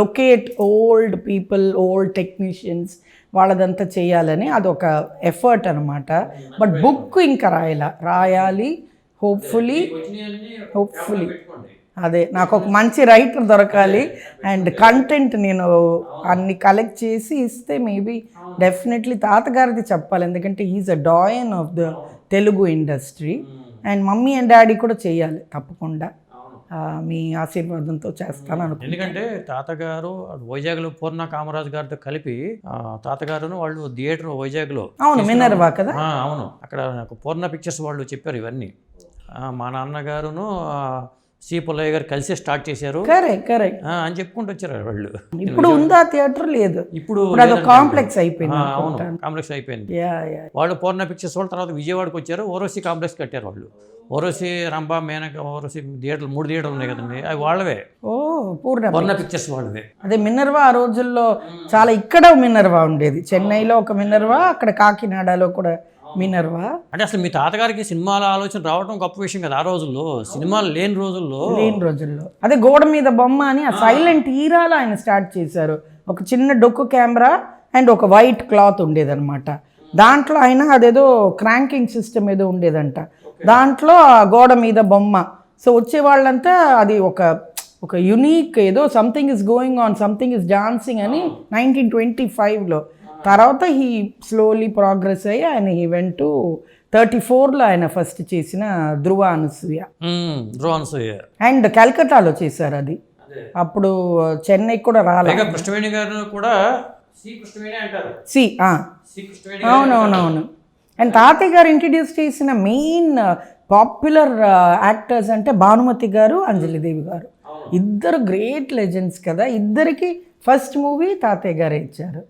locate old people, old technicians, వాళ్ళదంతా చేయాలని అదొక ఎఫర్ట్ అనమాట. బట్ బుక్ ఇంకా రాయాలి. హోప్ఫుల్లీ అదే నాకు ఒక మంచి రైటర్ దొరకాలి అండ్ కంటెంట్ నేను అన్ని కలెక్ట్ చేసి ఇస్తే మేబీ డెఫినెట్లీ తాతగారిది చెప్పాలి. ఎందుకంటే is a డాయన్ of the Telugu industry. And mummy and daddy కూడా చేయాలి తప్పకుండా. మీ ఆశీర్వాదంతో చేస్తాను అనుకుంటున్నాను. ఎందుకంటే తాతగారు వైజాగ్లో పూర్ణ కామరాజు గారితో కలిపి తాతగారును వాళ్ళు థియేటర్ వైజాగ్లో, అవును మినర్వా కదా, అవును అక్కడ నాకు పూర్ణ పిక్చర్స్ వాళ్ళు చెప్పారు ఇవన్నీ. మా నాన్నగారును సి పుల్లయ్య గారు కలిసి స్టార్ట్ చేశారు కరెక్ట్ అని చెప్పుకుంటూ వచ్చారు వాళ్ళు. ఇప్పుడు ఉందా థియేటర్? లేదు, ఇప్పుడు కాంప్లెక్స్ అయిపోయింది. అవును కాంప్లెక్స్ అయిపోయింది. వాళ్ళు పూర్ణ పిక్చర్స్ వాళ్ళు తర్వాత విజయవాడకి వచ్చారు, ఓరోసి కాంప్లెక్స్ కట్టారు వాళ్ళు. ఓరోసి, రంభా, మేనక, ఓరోసి థియేటర్లు 3 థియేటర్లు ఉన్నాయి కదండి, అవి వాళ్ళవే. పూర్ణ పిక్చర్స్ వాళ్ళవే. అదే మినర్వా ఆ రోజుల్లో చాలా. ఇక్కడ మినర్వా ఉండేది, చెన్నైలో ఒక మినర్వా, అక్కడ కాకినాడలో కూడా మినర్వా. అంటే అసలు మీ తాతగారికి సినిమాల ఆలోచన రావడం గొప్ప విషయం కదా. ఆ రోజుల్లో సినిమాలు లేని రోజుల్లో అదే గోడ మీద బొమ్మ అని ఆ సైలెంట్ ఈరాలో ఆయన స్టార్ట్ చేశారు. ఒక చిన్న డొక్కు కెమెరా అండ్ ఒక వైట్ క్లాత్ ఉండేదన్నమాట. దాంట్లో ఆయన అదేదో క్రాంకింగ్ సిస్టమ్ ఏదో ఉండేదంట, దాంట్లో ఆ గోడ మీద బొమ్మ. సో వచ్చే వాళ్ళంతా అది ఒక యునీక్ ఏదో something is going on, something is dancing అని 1925లో. తర్వాత హీ స్లోలీ ప్రోగ్రెస్ అయ్యి ఆయన హీ వెంట్ టు 34లో ఆయన ఫస్ట్ చేసిన ధ్రువ అనసూయ అండ్ కలకత్తాలో చేశారు అది. అప్పుడు చెన్నై కూడా రాలేదు. కృష్ణవేణి గారు కూడా అవునవునవును. అండ్ తాతయ్య గారు ఇంట్రడ్యూస్ చేసిన మెయిన్ పాపులర్ యాక్టర్స్ అంటే భానుమతి గారు, అంజలిదేవి గారు. ఇద్దరు గ్రేట్ లెజెండ్స్ కదా. ఇద్దరికి ఫస్ట్ మూవీ తాతయ్య గారే ఇచ్చారు.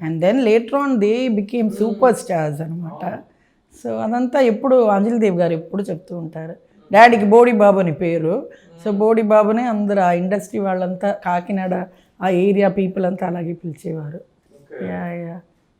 And then later on they became superstars అనమాట. సో అదంతా ఎప్పుడు అంజలిదేవి గారు ఎప్పుడు చెప్తూ ఉంటారు. డాడీకి బోడి బాబు అని పేరు. సో బోడి బాబునే అందరూ ఆ ఇండస్ట్రీ వాళ్ళంతా, కాకినాడ ఆ ఏరియా పీపుల్ అంతా అలాగే పిలిచేవారు.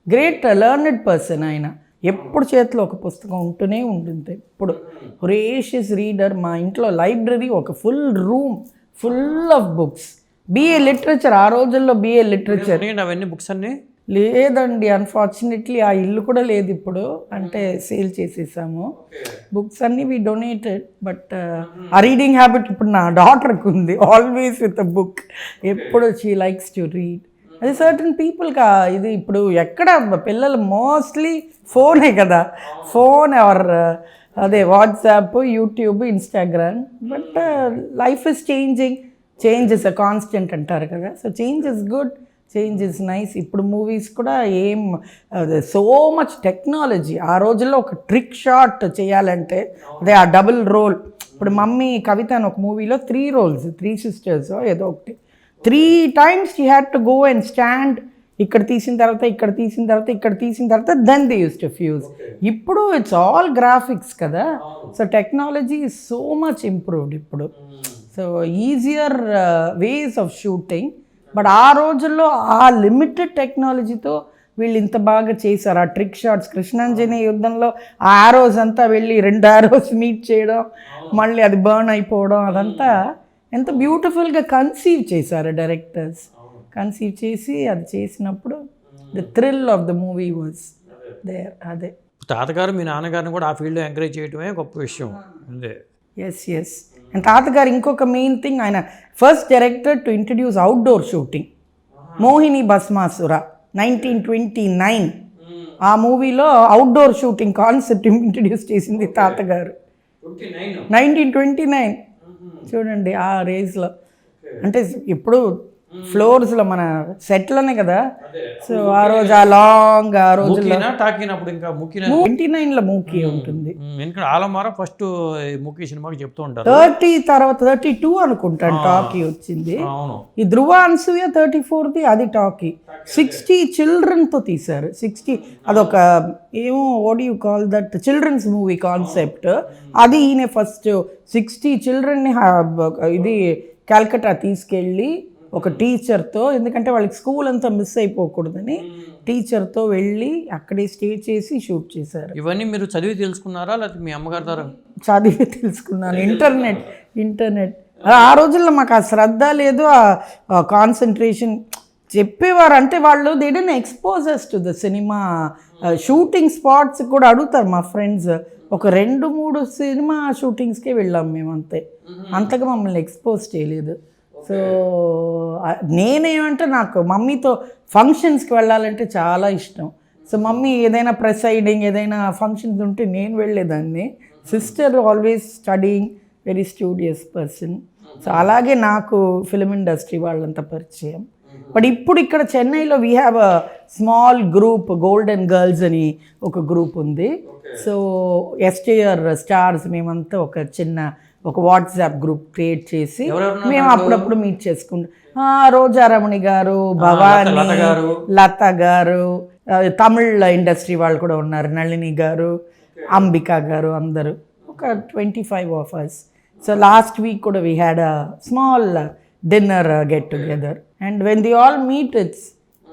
గ్రేట్ లెర్నెడ్ పర్సన్ ఆయన. ఎప్పుడు చేతిలో ఒక పుస్తకం ఉంటూనే ఉంటుంది. ఎప్పుడు వొరేషియస్ రీడర్. మా ఇంట్లో లైబ్రరీ ఒక full room full of books. B A literature, ఆ రోజుల్లో బిఏ లిటరేచర్. అవన్నీ బుక్స్ అన్నీ లేదండి, అన్ఫార్చునేట్లీ ఆ ఇల్లు కూడా లేదు ఇప్పుడు, అంటే సేల్ చేసేసాము. బుక్స్ అన్నీ వి డొనేటెడ్. బట్ ఆ రీడింగ్ హ్యాబిట్ ఇప్పుడు నా డాటర్కి ఉంది, ఆల్వేస్ విత్ అ బుక్. ఎప్పుడు షీ లైక్స్ టు రీడ్. అది సర్టన్ పీపుల్కి ఇది ఇప్పుడు ఎక్కడ పిల్లలు మోస్ట్లీ ఫోనే కదా, ఫోన్ ఆర్ అదే WhatsApp, YouTube, Instagram. But life is changing, change is a constant అంటారు కదా. So change is good, change is nice. ఇప్పుడు మూవీస్ కూడా సో మచ్ టెక్నాలజీ. ఆ రోజుల్లో ఒక ట్రిక్ షాట్ చేయాలంటే అదే ఆ డబుల్ రోల్. ఇప్పుడు మమ్మీ కవిత అని ఒక మూవీలో 3 roles, 3 sisters ఏదో ఒకటి, 3 times she had to go and stand. ఇక్కడ తీసిన తర్వాత ఇక్కడ తీసిన తర్వాత ఇక్కడ తీసిన తర్వాత then they use to fuse. ఇప్పుడు ఇట్స్ ఆల్ గ్రాఫిక్స్ కదా. So technology is so much improved ఇప్పుడు. So easier ways of shooting. But ఆ రోజుల్లో ఆ లిమిటెడ్ టెక్నాలజీతో వీళ్ళు ఇంత బాగా చేశారు. ఆ ట్రిక్ షాట్స్, కృష్ణాంజనేయ యుద్ధంలో ఆ ఆరోస్ అంతా వెళ్ళి 2 ఆరోస్ మీట్ చేయడం, మళ్ళీ అది బర్న్ అయిపోవడం, అదంతా ఎంత బ్యూటిఫుల్గా కన్సీవ్ చేశారు డైరెక్టర్స్. కన్సీవ్ చేసి అది చేసినప్పుడు the thrill of the movie was there. అదే తాతగారు మీ నాన్నగారిని కూడా ఆ ఫీల్డ్లో ఎంకరేజ్ చేయడమే గొప్ప విషయం. అదే ఎస్. అండ్ తాతగారు ఇంకొక మెయిన్ థింగ్, ఆయన first director to introduce outdoor shooting. Mohini Bhasmasura 1929 ఆ మూవీలో అవుట్డోర్ షూటింగ్ కాన్సెప్ట్ ఇంట్రడ్యూస్ చేసింది తాతగారు. 1929 చూడండి ఆ రేస్లో. అంటే ఇప్పుడు ఫ్లోర్స్లో మన సెట్లోనే కదా. సో ఆ రోజు ఆ లాంగ్ ఆ రోజుల్లో టాకినప్పుడు ఇంకా ముక్కిన 29లో మూకీ ఉంటుంది. ఎందుకంటే ఆలమార ఫస్ట్ ముక్కి సినిమాకి చెప్తూ ఉంటారు. 30 తర్వాత 32 అనుకుంటాను టాకీ వచ్చింది. అవును, ఈ ధృవ అనసూయ 34ది అది టాకీ. 60 చిల్డ్రన్తో తీశారు. 60 అదొక ఏమో what you call that children's movie concept. అది ఈయన ఫస్ట్ 60 చిల్డ్రన్ని ఇది కాల్కటా తీసుకెళ్ళి ఒక టీచర్తో, ఎందుకంటే వాళ్ళకి స్కూల్ అంతా మిస్ అయిపోకూడదని టీచర్తో వెళ్ళి అక్కడే స్టే చేసి షూట్ చేశారు. ఇవన్నీ మీరు చదివి తెలుసుకున్నారా లేకపోతే మీ అమ్మగారి ద్వారా? చదివి తెలుసుకున్నాను. ఇంటర్నెట్ ఆ రోజుల్లో మాకు ఆ శ్రద్ధ లేదు, ఆ కాన్సన్ట్రేషన్. చెప్పేవారు అంటే వాళ్ళు they didn't expose us to the cinema. Shooting spots కూడా అడుగుతారు మా ఫ్రెండ్స్. ఒక 2-3 సినిమా షూటింగ్స్కే వెళ్ళాం మేము, అంతగా మమ్మల్ని ఎక్స్పోజ్ చేయలేదు. సో నేనేమంటే నాకు మమ్మీతో ఫంక్షన్స్కి వెళ్ళాలంటే చాలా ఇష్టం. సో మమ్మీ ఏదైనా ప్రెసైడింగ్ ఏదైనా ఫంక్షన్స్ ఉంటే నేను వెళ్ళేదాన్ని. Sister always studying, very studious person. So అలాగే నాకు ఫిల్మ్ ఇండస్ట్రీ వాళ్ళంతా పరిచయం. బట్ ఇప్పుడు ఇక్కడ చెన్నైలో we have a small group, golden girls అని ఒక గ్రూప్ ఉంది. సో ఎస్టీఆర్ స్టార్స్ మేమంతా ఒక వాట్సాప్ గ్రూప్ క్రియేట్ చేసి మేము అప్పుడప్పుడు మీట్ చేసుకుంటాం. రోజారమణి గారు, భవానీ, లత గారు, తమిళ ఇండస్ట్రీ వాళ్ళు కూడా ఉన్నారు, నళిని గారు, అంబిక గారు, అందరూ ఒక 25 of us. So last week కూడా we had a small dinner get together. And when they all meet it's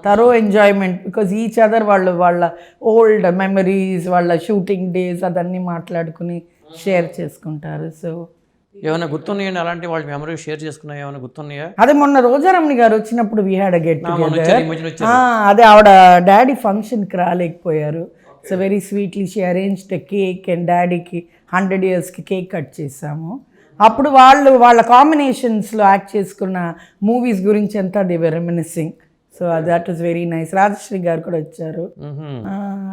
thorough enjoyment, because each other వాళ్ళ ఓల్డ్ మెమరీస్, వాళ్ళ షూటింగ్ డేస్ అదన్నీ మాట్లాడుకుని షేర్ చేసుకుంటారు. సో ఏమైనా గుర్తున్నాయండి అలాంటి వాళ్ళ మెమరీ షేర్ చేసుకున్నాయి? ఏమైనా గుర్తున్నాయా? అదే మొన్న రోజారమణి గారు వచ్చినప్పుడు we had a get together. అదే ఆవిడ డాడీ ఫంక్షన్కి రాలేకపోయారు. So very sweetly she arranged cake and డాడీకి 100 yearsకి కేక్ కట్ చేసాము. అప్పుడు వాళ్ళ కాంబినేషన్స్లో యాక్ట్ చేసుకున్న మూవీస్ గురించి అంతా they were reminiscing. So that was very nice. Rajasree గారు కూడా వచ్చారు.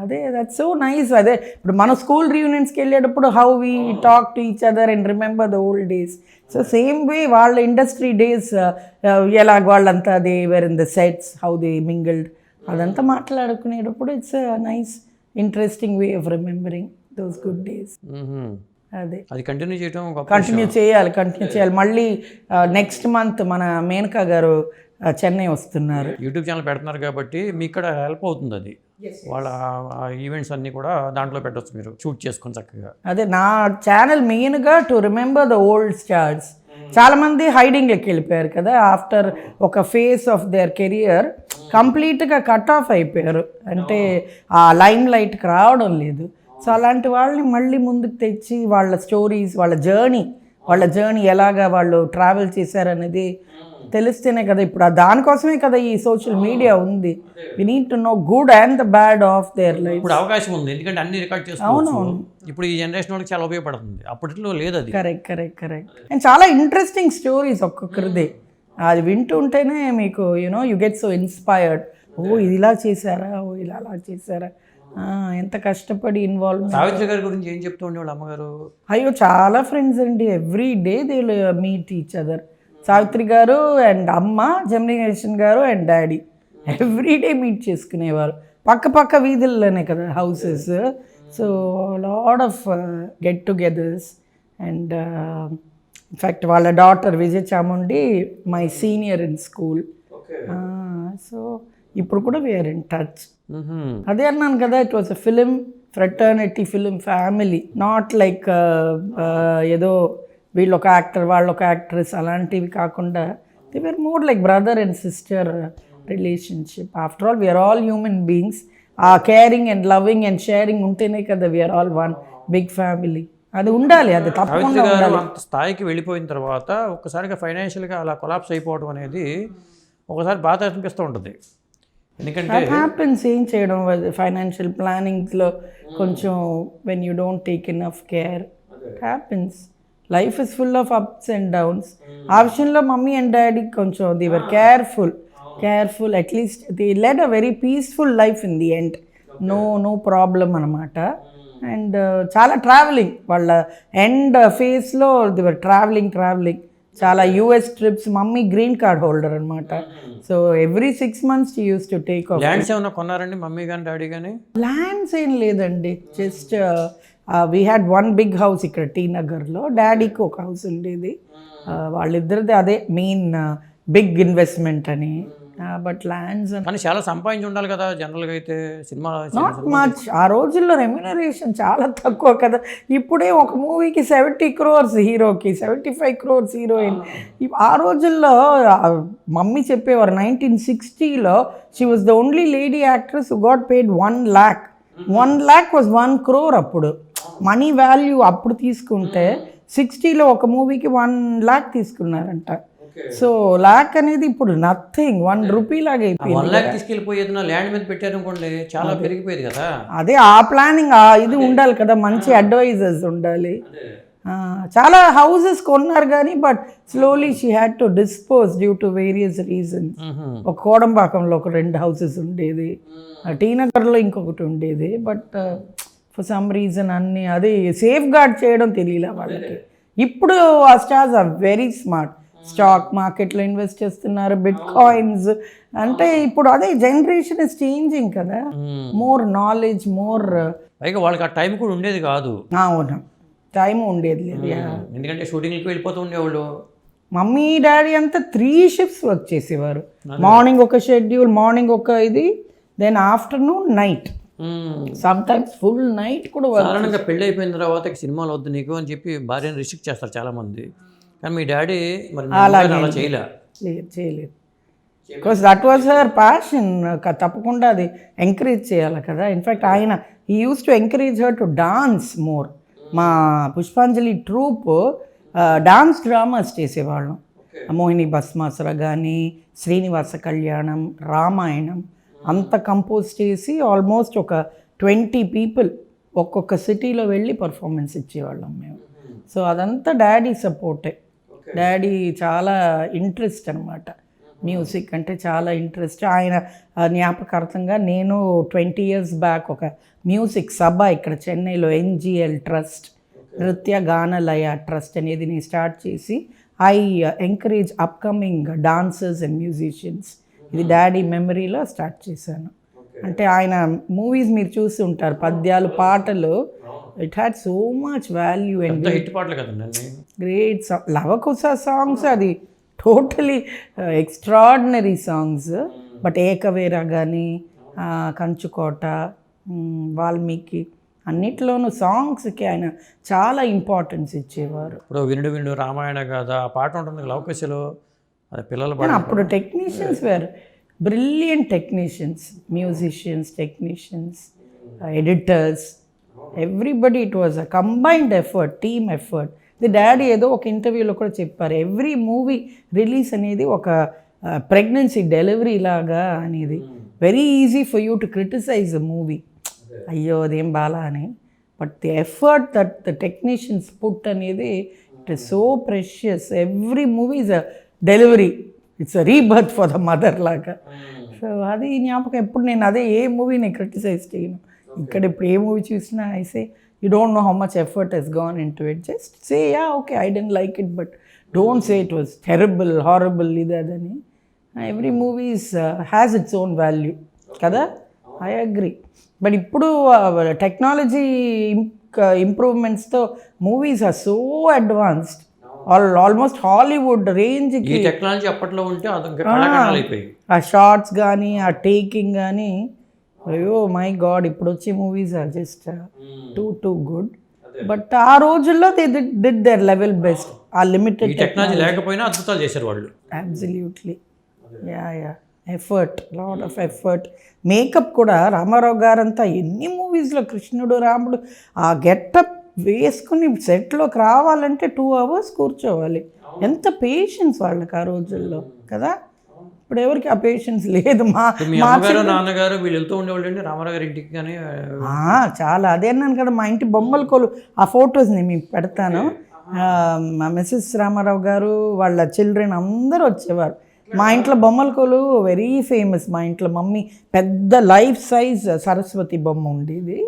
అదే దట్స్ సో నైస్. అదే ఇప్పుడు మన స్కూల్ రీయూనియన్స్కి వెళ్ళేటప్పుడు how we talk to each other and remember the old days. So same way వాళ్ళ ఇండస్ట్రీ డేస్ ఎలాగ వాళ్ళంతా they were in the sets, how they mingled, అదంతా మాట్లాడుకునేటప్పుడు it's nice interesting way of remembering those good days. అదే అది continue చేయాలి. మళ్ళీ next month మన మేనకా గారు చెన్నై వస్తున్నారు. యూట్యూబ్ ఛానల్ పెడుతున్నారు కాబట్టి మీకు ఇక్కడ హెల్ప్ అవుతుంది. అది వాళ్ళ ఈవెంట్స్ అన్నీ కూడా దాంట్లో పెట్టవచ్చు, మీరు షూట్ చేసుకొని చక్కగా. అదే నా ఛానల్ మెయిన్గా to remember the old stars. చాలామంది హైడింగ్లోకి వెళ్ళిపోయారు కదా, ఆఫ్టర్ ఒక ఫేస్ ఆఫ్ దేర్ కెరియర్ కంప్లీట్గా కట్ ఆఫ్ అయిపోయారు, అంటే ఆ లైమ్ లైట్కి రావడం లేదు. సో అలాంటి వాళ్ళని మళ్ళీ ముందుకు తెచ్చి వాళ్ళ స్టోరీస్, వాళ్ళ జర్నీ ఎలాగా వాళ్ళు ట్రావెల్ చేశారనేది తెలిస్తేనే కదా. ఇప్పుడు దానికోసమే కదా ఈ సోషల్ మీడియా ఉంది. We need to know good and the bad of their life. ఇప్పుడు అవకాశం ఉంది, ఎందుకంటే అన్ని రికార్డ్ చేసుకోవచ్చు. అవును, ఇప్పుడు ఈ జనరేషన్ వాళ్ళకి చాలా ఉపయోగపడుతుంది, అప్పట్లో లేదు అది. కరెక్ట్. అండ్ చాలా ఇంట్రెస్టింగ్ స్టోరీస్ ఒక్కొక్కరిదే. అది వింటుంటేనే మీకు యు గెట్ సో ఇన్స్పైర్డ్. ఇది ఇలా చేశారా, ఇలా అలా చేశారా, ఎంత కష్టపడి ఇన్వాల్వ్. సావిత్రి గారి గురించి ఏం చెప్తూ ఉండేవాళ్ళు అమ్మగారు? అయ్యో చాలా ఫ్రెండ్స్ అండి, every day they meet each other. Savitri గారు అండ్ అమ్మ, జమినేషన్ గారు అండ్ డాడీ ఎవ్రీడే మీట్ చేసుకునేవారు. పక్క వీధుల్లోనే కదా houses. So lot of get togethers. And in fact వాళ్ళ daughter Vijaya Chamundi my senior in school. So ఇప్పుడు కూడా వీఆర్ ఇన్ టచ్. అదే అన్నాను కదా, it was a film fraternity, film family, not like ఏదో వీళ్ళు ఒక యాక్టర్ వాళ్ళు ఒక యాక్ట్రెస్ అలాంటివి కాకుండా they were more like brother and sister relationship. After all we are all human beings. ఆ caring and loving and sharing ఉంటేనే కదా we are all one big family. అది ఉండాలి, అది సావిత్రి తప్పకుండా గారు ఉండాలి. అంత స్థాయికి వెళ్ళిపోయిన తర్వాత ఒక్కసారిగా ఫైనాన్షియల్గా అలా కొలాప్స్ అయిపోవడం అనేది ఒకసారి బాధ అనిపిస్తూ ఉంటుంది. ఎందుకంటే హ్యాపెన్స్. ఏం చేయడం, ఫైనాన్షియల్ ప్లానింగ్స్లో కొంచెం when you don't take enough care happens. Life is full of ups and downs. ఆ విషయంలో మమ్మీ అండ్ డాడీ కొంచెం they were careful at least they led a very peaceful life in the end. No problem అనమాట. And చాలా travelling వాళ్ళ end ఫేస్లో they were travelling చాలా US trips. Mummy green card holder అనమాట. So every 6 months she use to take off. Lands ఏమైనా కొన్నారండి mummy కానీ daddy కానీ? ప్లాన్స్ ఏం లేదండి, just we had one big house ఇక్కడ టీ నగర్లో. డాడీకి ఒక హౌస్ ఉండేది. వాళ్ళిద్దరిది అదే మెయిన్ బిగ్ ఇన్వెస్ట్మెంట్ అని. బట్ ల్యాండ్స్ కానీ చాలా సంపాదించి ఉండాలి కదా జనరల్గా అయితే సినిమా. Not much. ఆ రోజుల్లో రెమ్యునరేషన్ చాలా తక్కువ కదా. ఇప్పుడే ఒక మూవీకి 70 crores హీరోకి, 75 crores హీరోయిన్. ఆ రోజుల్లో మమ్మీ చెప్పేవారు 1960లో she was the only lady actress who got paid 1 lakh. 1 lakh was 1 crore అప్పుడు. మనీ వాల్యూ అప్పుడు తీసుకుంటే 60లో ఒక మూవీకి 1 lakh తీసుకున్నారంట. సో లాక్ అనేది ఇప్పుడు నథింగ్, 1 rupee లాగా అయిపోయింది. 1 lakh తీసుకెళ్ళిపోయేది ల్యాండ్ మీద పెట్టారనుకోండి చాలా పెరిగిపోయేది కదా. అదే ఆ ప్లానింగ్ ఇది ఉండాలి కదా, మంచి అడ్వైజర్స్ ఉండాలి. చాలా హౌసెస్ కొన్నారు కానీ but slowly she had to dispose due to various reasons. ఒక కోడంబాకంలో ఒక 2 houses ఉండేది, టీ నగర్లో ఇంకొకటి ఉండేది. బట్ ఫర్ సమ్ రీజన్ అన్నీ అది సేఫ్ గార్డ్ చేయడం తెలియలే వాళ్ళకి. ఇప్పుడు ఆ stars are very smart. Stock మార్కెట్లో ఇన్వెస్ట్ చేస్తున్నారు, బిట్ కాయిన్స్. అంటే ఇప్పుడు అదే జనరేషన్ ఇస్ చేంజింగ్ కదా, మోర్ నాలెడ్జ్ మోర్. పైగా వాళ్ళకి ఆ టైం కూడా ఉండేది కాదు. అవును, టైం ఉండేది లేదు. ఎందుకంటే షూటింగ్కి వెళ్ళిపోతూ ఉండేవాళ్ళు. మమ్మీ డాడీ అంతా 3 shifts వర్క్ చేసేవారు. మార్నింగ్ ఒక షెడ్యూల్, మార్నింగ్ ఒక ఇది, then afternoon night, sometimes full night కూడా వర్క్. సాధారణంగా పెళ్ళి అయిపోయిన తర్వాత సినిమాలు వద్దు నీకు అని చెప్పి భార్యను రిస్ట్రిక్ట్ చేస్తారు చాలామంది. కానీ మీ డాడీ మరి అలా చేయలేదు. Because that was her passion. తప్పకుండా అది ఎంకరేజ్ చేయాలి కదా. ఇన్ఫ్యాక్ట్ ఆయన he use to encourage her to dance more. మా పుష్పాంజలి ట్రూప్ డాన్స్ డ్రామాస్ చేసేవాళ్ళం. మోహిని భస్మాసుర కానీ, శ్రీనివాస కళ్యాణం, రామాయణం అంత కంపోజ్ చేసి ఆల్మోస్ట్ ఒక 20 people ఒక్కొక్క సిటీలో వెళ్ళి పర్ఫార్మెన్స్ ఇచ్చేవాళ్ళం మేము. సో అదంతా డాడీ సపోర్టే. డాడీ చాలా ఇంట్రెస్ట్ అనమాట, మ్యూజిక్ అంటే చాలా ఇంట్రెస్ట్. ఆయన జ్ఞాపకార్థంగా నేను 20 years బ్యాక్ ఒక మ్యూజిక్ సభ ఇక్కడ చెన్నైలో NGL ట్రస్ట్, నృత్య గానలయ ట్రస్ట్ అనేది నేను స్టార్ట్ చేసి I encourage upcoming dancers and musicians. ఇది డాడీ మెమరీలో స్టార్ట్ చేశాను. అంటే ఆయన మూవీస్ మీరు చూసి ఉంటారు, పద్యాలు పాటలు. It had so much value and hit పాటలు కదండి, గ్రేట్ లవకుశ సాంగ్స్. అది టోటలీ ఎక్స్ట్రాడినరీ సాంగ్స్. బట్ ఏకవేర కానీ, కంచుకోట, వాల్మీకి అన్నిట్లోనూ సాంగ్స్కి ఆయన చాలా ఇంపార్టెన్స్ ఇచ్చేవారు. ఇప్పుడు వినుడు రామాయణ కదా ఆ పాట ఉంటుంది లవకుశలో, అది పిల్లలు. అప్పుడు టెక్నీషియన్స్ వేరు, brilliant technicians, musicians, technicians, editors, everybody. It was a combined effort, team effort. The daddy ఏదో ఒక ఇంటర్వ్యూలో కూడా చెప్పారు, ఎవ్రీ మూవీ రిలీజ్ అనేది ఒక ప్రెగ్నెన్సీ డెలివరీ లాగా అనేది. Very easy for you to criticise a movie, అయ్యో అదేం బాలా అని. But the effort that the technicians put అనేది it is so precious. Every movie is a delivery, it's a rebirth for the mother లాగా. So అది జ్ఞాపకం. ఎప్పుడు నేను అదే ఏ మూవీని క్రిటిసైజ్ చేయను. ఇక్కడ ఇప్పుడు ఏ మూవీ చూసినా I say you don't know how much effort he's gone in to it. Just say yeah okay I don't like it, but don't say it was terrible, horrible ఇది అదని. Every movies has its own value కదా, I agree. But ఇప్పుడు technology ఇంప్రూవ్మెంట్స్తో movies are so advanced. Almost Hollywood రేంజ్కి technology అప్పట్లో ఉంటే అది ఆ షార్ట్స్ కానీ, ఆ టేకింగ్ కానీ, అయ్యో మై గాడ్ ఇప్పుడు వచ్చే movies are just too good. But ఆ రోజుల్లో they did their level best. ఆ లిమిటెడ్ ఈ టెక్నాలజీ లేకపోయినా అద్భుతాలు చేశారు వాళ్ళు. Absolutely yeah effort, lot of effort. Makeup కూడా రామారావు గారంతా ఎన్ని మూవీస్లో కృష్ణుడు రాముడు ఆ గెటప్ వేసుకుని సెట్లోకి రావాలంటే 2 hours కూర్చోవాలి. ఎంత పేషెన్స్ వాళ్ళకి ఆ రోజుల్లో కదా. ఇప్పుడు ఎవరికి ఆ పేషెన్స్ లేదు. మీ అమ్మగారు నాన్నగారు వీళ్ళు వెళ్తూ ఉండేవాళ్ళు అండి రామారావు గారి ఇంటికి కానీ? చాలా. అదే అన్నాను కదా, మా ఇంటి బొమ్మల కోలు ఆ ఫొటోస్ని మీకు పెడతాను. మా మిస్సెస్ రామారావు గారు వాళ్ళ చిల్డ్రన్ అందరూ వచ్చేవారు. మా ఇంట్లో బొమ్మల కోలు వెరీ ఫేమస్. మా ఇంట్లో మమ్మీ పెద్ద లైఫ్ సైజ్ సరస్వతి బొమ్మ ఉండేది.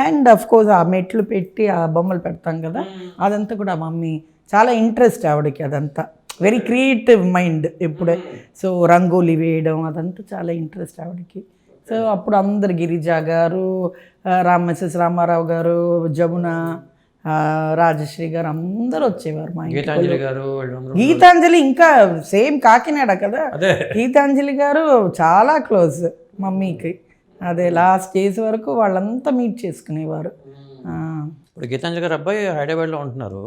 అండ్ అఫ్ కోర్స్ ఆ మెట్లు పెట్టి ఆ బొమ్మలు పెడతాం కదా, అదంతా కూడా మమ్మీ చాలా ఇంట్రెస్ట్ ఆవిడకి. అదంతా వెరీ క్రియేటివ్ మైండ్ ఇప్పుడే. సో రంగోలీ వేయడం అదంతా చాలా ఇంట్రెస్ట్ ఆవిడకి. సో అప్పుడు అందరు గిరిజా గారు, మిస్సెస్ రామారావు గారు, జమున, రాజశ్రీ గారు అందరూ వచ్చేవారు మా ఇంటికి. గీతాంజలి గారు, గీతాంజలి ఇంకా సేమ్ కాకినాడ కదా. గీతాంజలి గారు చాలా క్లోజ్ మమ్మీకి. అదే లాస్ట్ డేస్ వరకు వాళ్ళంతా మీట్ చేసుకునేవారు. ఇప్పుడు గీతాంజలి గారు అబ్బాయి హైదరాబాద్లో ఉంటున్నారు.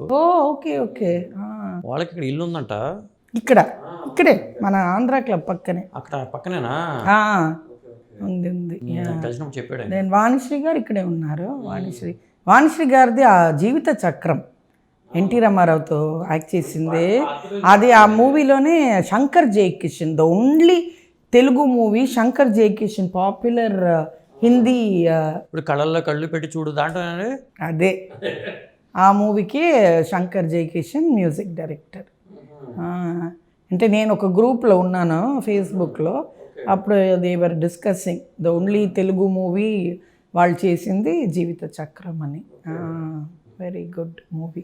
Okay okay. వాళ్ళకి ఇక్కడ ఇల్లు ఉందంట. ఇక్కడే మన ఆంధ్ర క్లబ్ పక్కనే. అక్కడ పక్కనేనా? ఉంది. కలిసినప్పుడు చెప్పాడు. నేను వాణిశ్రీ గారు ఇక్కడే ఉన్నారు. వాణిశ్రీ గారిది ఆ జీవిత చక్రం ఎన్టీ రామారావుతో యాక్ట్ చేసింది. అది ఆ మూవీలోనే Shankar Jaikishan, the only Telugu movie Shankar Jaikishan, popular Hindi. ఇప్పుడు కళ్ళల్లో కళ్ళు పెట్టి చూడు దాంట్లోనే అదే ఆ మూవీకి శంకర్ జయకిషన్ మ్యూజిక్ డైరెక్టర్. అంటే నేను ఒక గ్రూప్లో ఉన్నాను ఫేస్బుక్లో. అప్పుడు they were discussing the only Telugu movie వాళ్ళు చేసింది జీవిత చక్రం అని. Very good movie.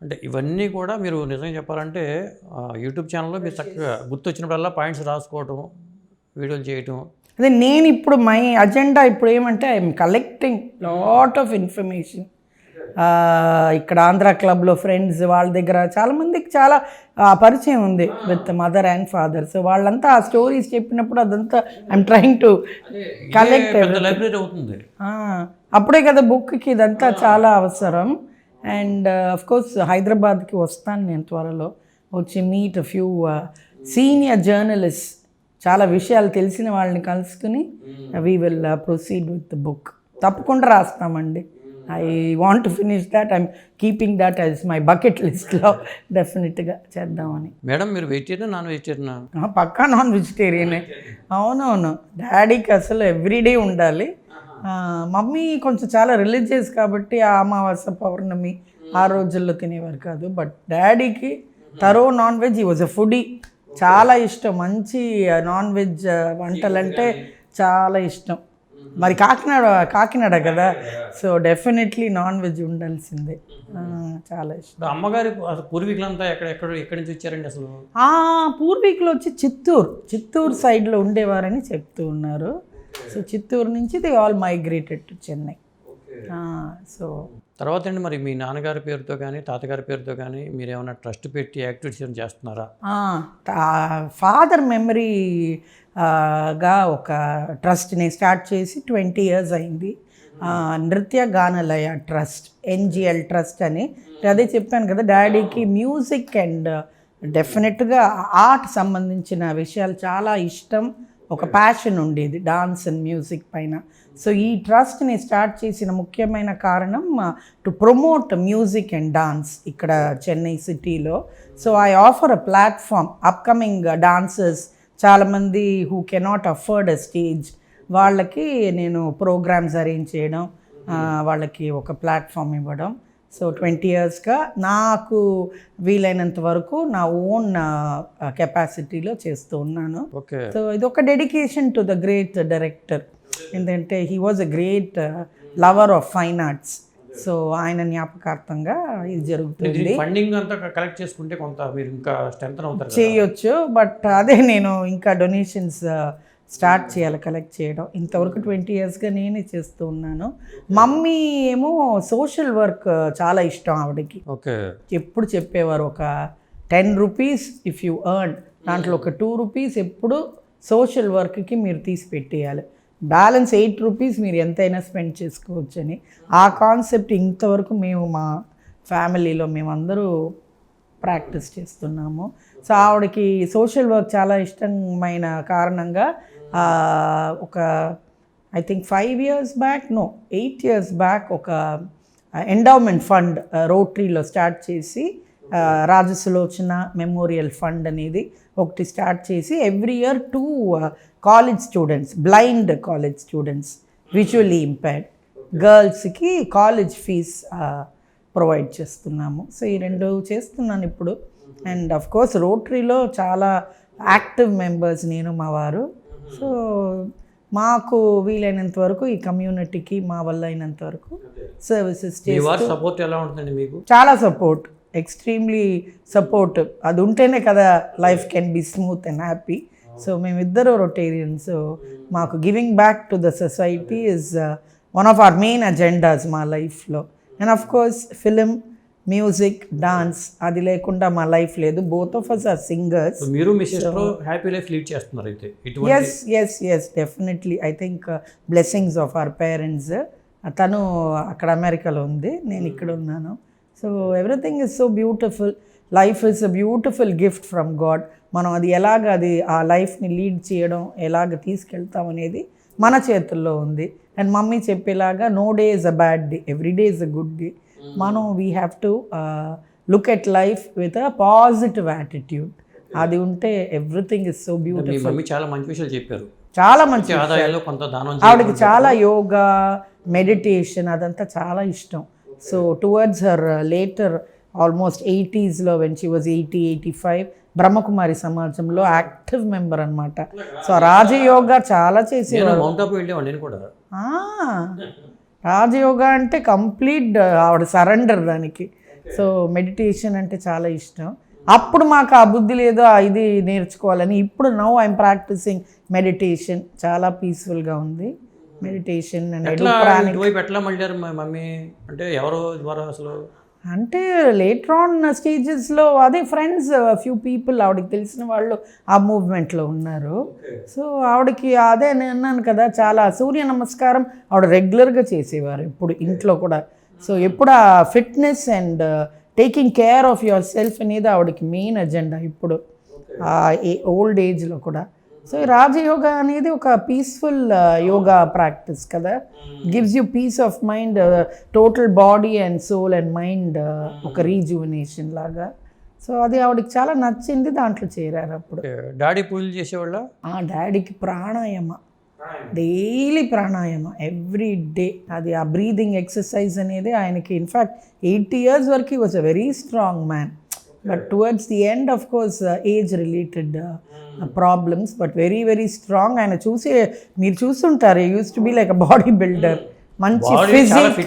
అంటే ఇవన్నీ కూడా మీరు నిజంగా చెప్పాలంటే యూట్యూబ్ ఛానల్లో మీరు చక్కగా గుర్తొచ్చినప్పుడల్లా పాయింట్స్ రాసుకోవటం, వీడియోలు చేయటం. అదే నేను ఇప్పుడు మై అజెండా ఇప్పుడు ఏమంటే I'm collecting lot of information. ఇక్కడ ఆంధ్ర క్లబ్లో ఫ్రెండ్స్ వాళ్ళ దగ్గర చాలామందికి చాలా పరిచయం ఉంది with mother and father. So వాళ్ళంతా ఆ స్టోరీస్ చెప్పినప్పుడు అదంతా I'm trying to collect. Library అవుతుంది. అప్పుడే కదా బుక్కి ఇదంతా చాలా అవసరం. అండ్ అఫ్ కోర్స్ హైదరాబాద్కి వస్తాను నేను త్వరలో. వచ్చి మీట్ ఫ్యూ సీనియర్ జర్నలిస్ట్, చాలా విషయాలు తెలిసిన వాళ్ళని కలుసుకుని we will proceed with the book. తప్పకుండా రాస్తామండి. I want to finish that. I'm keeping that as my bucket లిస్ట్లో. డెఫినెట్గా చేద్దామని. మేడం మీరు వెజిటేరియన్ నాన్ వెజిటేరియనా? పక్కా నాన్ వెజిటేరియనే. అవునవును. డాడీకి అసలు ఎవ్రీడే ఉండాలి. మమ్మీ కొంచెం చాలా రిలీజియస్ కాబట్టి ఆ అమావాస్య పౌర్ణమి ఆ రోజుల్లో తినేవారు కాదు. బట్ డాడీకి తరో నాన్ వెజ్. ఈ వాజ్ ఎ ఫుడీ. చాలా ఇష్టం. మంచి నాన్ వెజ్ వంటలంటే చాలా ఇష్టం. మరి కాకినాడ కదా, సో డెఫినెట్లీ నాన్ వెజ్ ఉండాల్సిందే. చాలా ఇష్టం. అమ్మగారి పూర్వీకులంతా ఎక్కడి నుంచి వచ్చారండి అసలు? పూర్వీకులు వచ్చి చిత్తూరు సైడ్లో ఉండేవారని చెప్తూ ఉన్నారు. సో చిత్తూరు నుంచి they all migrated to Chennai. So తర్వాత అండి మరి మీ నాన్నగారి పేరుతో కానీ తాతగారి పేరుతో కానీ మీరు ఏమైనా ట్రస్ట్ పెట్టి యాక్టివిటీస్ చేస్తున్నారా? ఫాదర్ మెమరీగా ఒక ట్రస్ట్ని స్టార్ట్ చేసి 20 years అయింది. నృత్య గానలయ ట్రస్ట్, NGL ట్రస్ట్ అని. అదే చెప్పాను కదా, డాడీకి మ్యూజిక్ అండ్ డెఫినెట్గా ఆర్ట్ సంబంధించిన విషయాలు చాలా ఇష్టం, ఒక ప్యాషన్ ఉండేది డాన్స్ అండ్ మ్యూజిక్ పైన. సో ఈ ట్రస్ట్ని స్టార్ట్ చేసిన ముఖ్యమైన కారణం to promote music and dance ఇక్కడ చెన్నై సిటీలో. So I offer a platform upcoming dancers, చాలామంది who cannot afford a stage, వాళ్ళకి నేను ప్రోగ్రామ్స్ అరేంజ్ చేయడం, వాళ్ళకి ఒక ప్లాట్ఫామ్ ఇవ్వడం. సో 20 yearsగా నాకు వీలైనంత వరకు నా ఓన్ కెపాసిటీలో చేస్తూ ఉన్నాను. సో ఇది ఒక dedication to the great director. ఎందుకంటే he was a great lover of fine arts. So ఆయన జ్ఞాపకార్థంగా ఇది జరుగుతుంది. ఫండింగ్ అంతా కలెక్ట్ చేసుకుంటే కొంత మీరు ఇంకా స్ట్రెంథెన్ అవుతారు, చేయొచ్చు. బట్ అదే నేను ఇంకా డొనేషన్స్ స్టార్ట్ చేయాలి కలెక్ట్ చేయడం. ఇంతవరకు 20 yearsగా నేనే చేస్తూ ఉన్నాను. మమ్మీ ఏమో సోషల్ వర్క్ చాలా ఇష్టం ఆవిడకి. ఎప్పుడు చెప్పేవారు, ఒక 10 rupees ఇఫ్ యూ ఎర్న్, దాంట్లో ఒక 2 rupees ఎప్పుడు సోషల్ వర్క్కి మీరు తీసి పెట్టేయాలి, బ్యాలెన్స్ 8 rupees మీరు ఎంతైనా స్పెండ్ చేసుకోవచ్చు అని. ఆ కాన్సెప్ట్ ఇంతవరకు మేము మా ఫ్యామిలీలో మేమందరూ ప్రాక్టీస్ చేస్తున్నాము. సో ఆవిడకి సోషల్ వర్క్ చాలా ఇష్టమైన కారణంగా ఒక ఐ థింక్ 8 years బ్యాక్ ఒక ఎండోమెంట్ ఫండ్ రోటరీలో స్టార్ట్ చేసి రాజసులోచన మెమోరియల్ ఫండ్ అనేది ఒకటి స్టార్ట్ చేసి every year 2 college students, blind college students, visually impaired గర్ల్స్కి కాలేజ్ ఫీజ్ ప్రొవైడ్ చేస్తున్నాము. సో ఈ 2 చేస్తున్నాను ఇప్పుడు. అండ్ ఆఫ్ కోర్స్ రోటరీలో చాలా యాక్టివ్ మెంబర్స్ నేను మా వారు. సో మాకు వీలైనంత వరకు ఈ కమ్యూనిటీకి మా వల్ల అయినంత వరకు సర్వీసెస్ చేస్తూ సపోర్ట్ ఎలా ఉంటుందండి మీకు? చాలా సపోర్ట్, ఎక్స్ట్రీమ్లీ సపోర్ట్. అది ఉంటేనే కదా life can be smooth and happy. So మేమిద్దరు రొటేరియన్స్. మాకు giving back to the society is one of our main agendas మా లైఫ్లో. And of course film, music, dance, అది లేకుండా మా లైఫ్ లేదు. Both of us are singers. మీరు మీ సిస్టర్ హ్యాపీ లైఫ్ లీడ్ చేస్తున్నారు అయితే? Yes definitely. I think blessings of our parents. తను అక్కడ అమెరికాలో ఉంది, నేను ఇక్కడ ఉన్నాను. So everything is so beautiful. Life is a beautiful gift from God. మనం అది ఆ లైఫ్ని లీడ్ చేయడం, ఎలాగ తీసుకెళ్తాం అనేది మన చేతుల్లో ఉంది. అండ్ మమ్మీ చెప్పేలాగా no day is a bad day, every day is a good day. మనం we have to look at life with a positive attitude. అది ఉంటే everything is so beautiful. Mummy చాలా మంచి విషయాలు చెప్పారు. చాలా మంచి ఆదాయంలో కొంత దానం. ఆవిడకి చాలా యోగా, మెడిటేషన్ అదంతా చాలా ఇష్టం. So towards her later almost 80s when she was 80-85 Brahma Kumari సమాజంలో యాక్టివ్ మెంబర్ అనమాట. సో రాజయోగా చాలా చేసేవారు. మౌంట్ ఆబు వెళ్ళేవాడిని నేను కూడా. రాజయోగా అంటే కంప్లీట్ ఆవిడ సరెండర్ దానికి. సో మెడిటేషన్ అంటే చాలా ఇష్టం. అప్పుడు మాకు ఆ బుద్ధి లేదో ఇది నేర్చుకోవాలని. ఇప్పుడు నౌ ఐఎమ్ ప్రాక్టీసింగ్ మెడిటేషన్. చాలా పీస్ఫుల్గా ఉంది మెడిటేషన్. ఎట్లా మళ్ళారు మమ్మీ అంటే ఎవరు ద్వారా అసలు? అంటే లేటర్ ఆన్ స్టేజెస్లో అదే ఫ్రెండ్స్, ఫ్యూ పీపుల్ ఆవిడకి తెలిసిన వాళ్ళు ఆ మూవ్మెంట్లో ఉన్నారు. సో ఆవిడకి అదే నేను అన్నాను కదా, చాలా సూర్య నమస్కారం ఆవిడ రెగ్యులర్గా చేసేవారు ఇప్పుడు ఇంట్లో కూడా. సో ఎప్పుడు ఆ fitness and taking care of your self అనేది ఆవిడకి మెయిన్ అజెండా ఇప్పుడు ఓల్డ్ ఏజ్లో కూడా. సో రాజయోగా అనేది ఒక పీస్ఫుల్ యోగా ప్రాక్టీస్ కదా. Gives you peace of mind, total body and soul and mind ఒక రీజువనేషన్ లాగా. సో అది ఆవిడకి చాలా నచ్చింది, దాంట్లో చేరారు. అప్పుడు డాడీ పూజలు చేసేవాళ్ళ? డాడీకి pranayama, daily pranayama every day. అది ఆ బ్రీదింగ్ ఎక్సర్సైజ్ అనేది ఆయనకి. ఇన్ఫ్యాక్ట్ 80 years వరకు he was a very strong man. But towards the end of course age related problems, but very very strong. ఆయన మీరు చూస్తుంటారు, use to be like a body builder. మంచి physique,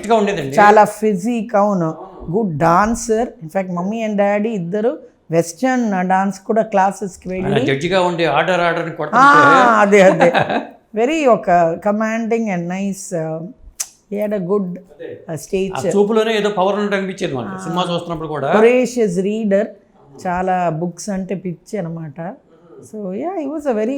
చాలా physique. అవును, good dancer. In fact mummy and daddy ఇద్దరు western dance కూడా క్లాసెస్కి వెళ్ళి అదే వెరీ ఒక commanding and nice. he had a good stage. చూపులోనే ఏదో పవర్ ఉన్నట్టు అనిపించేది మనకు సినిమా చూస్తున్నప్పుడు కూడా. voracious reader, చాలా బుక్స్ అంటే పిచ్చి అనమాట. So he was a very.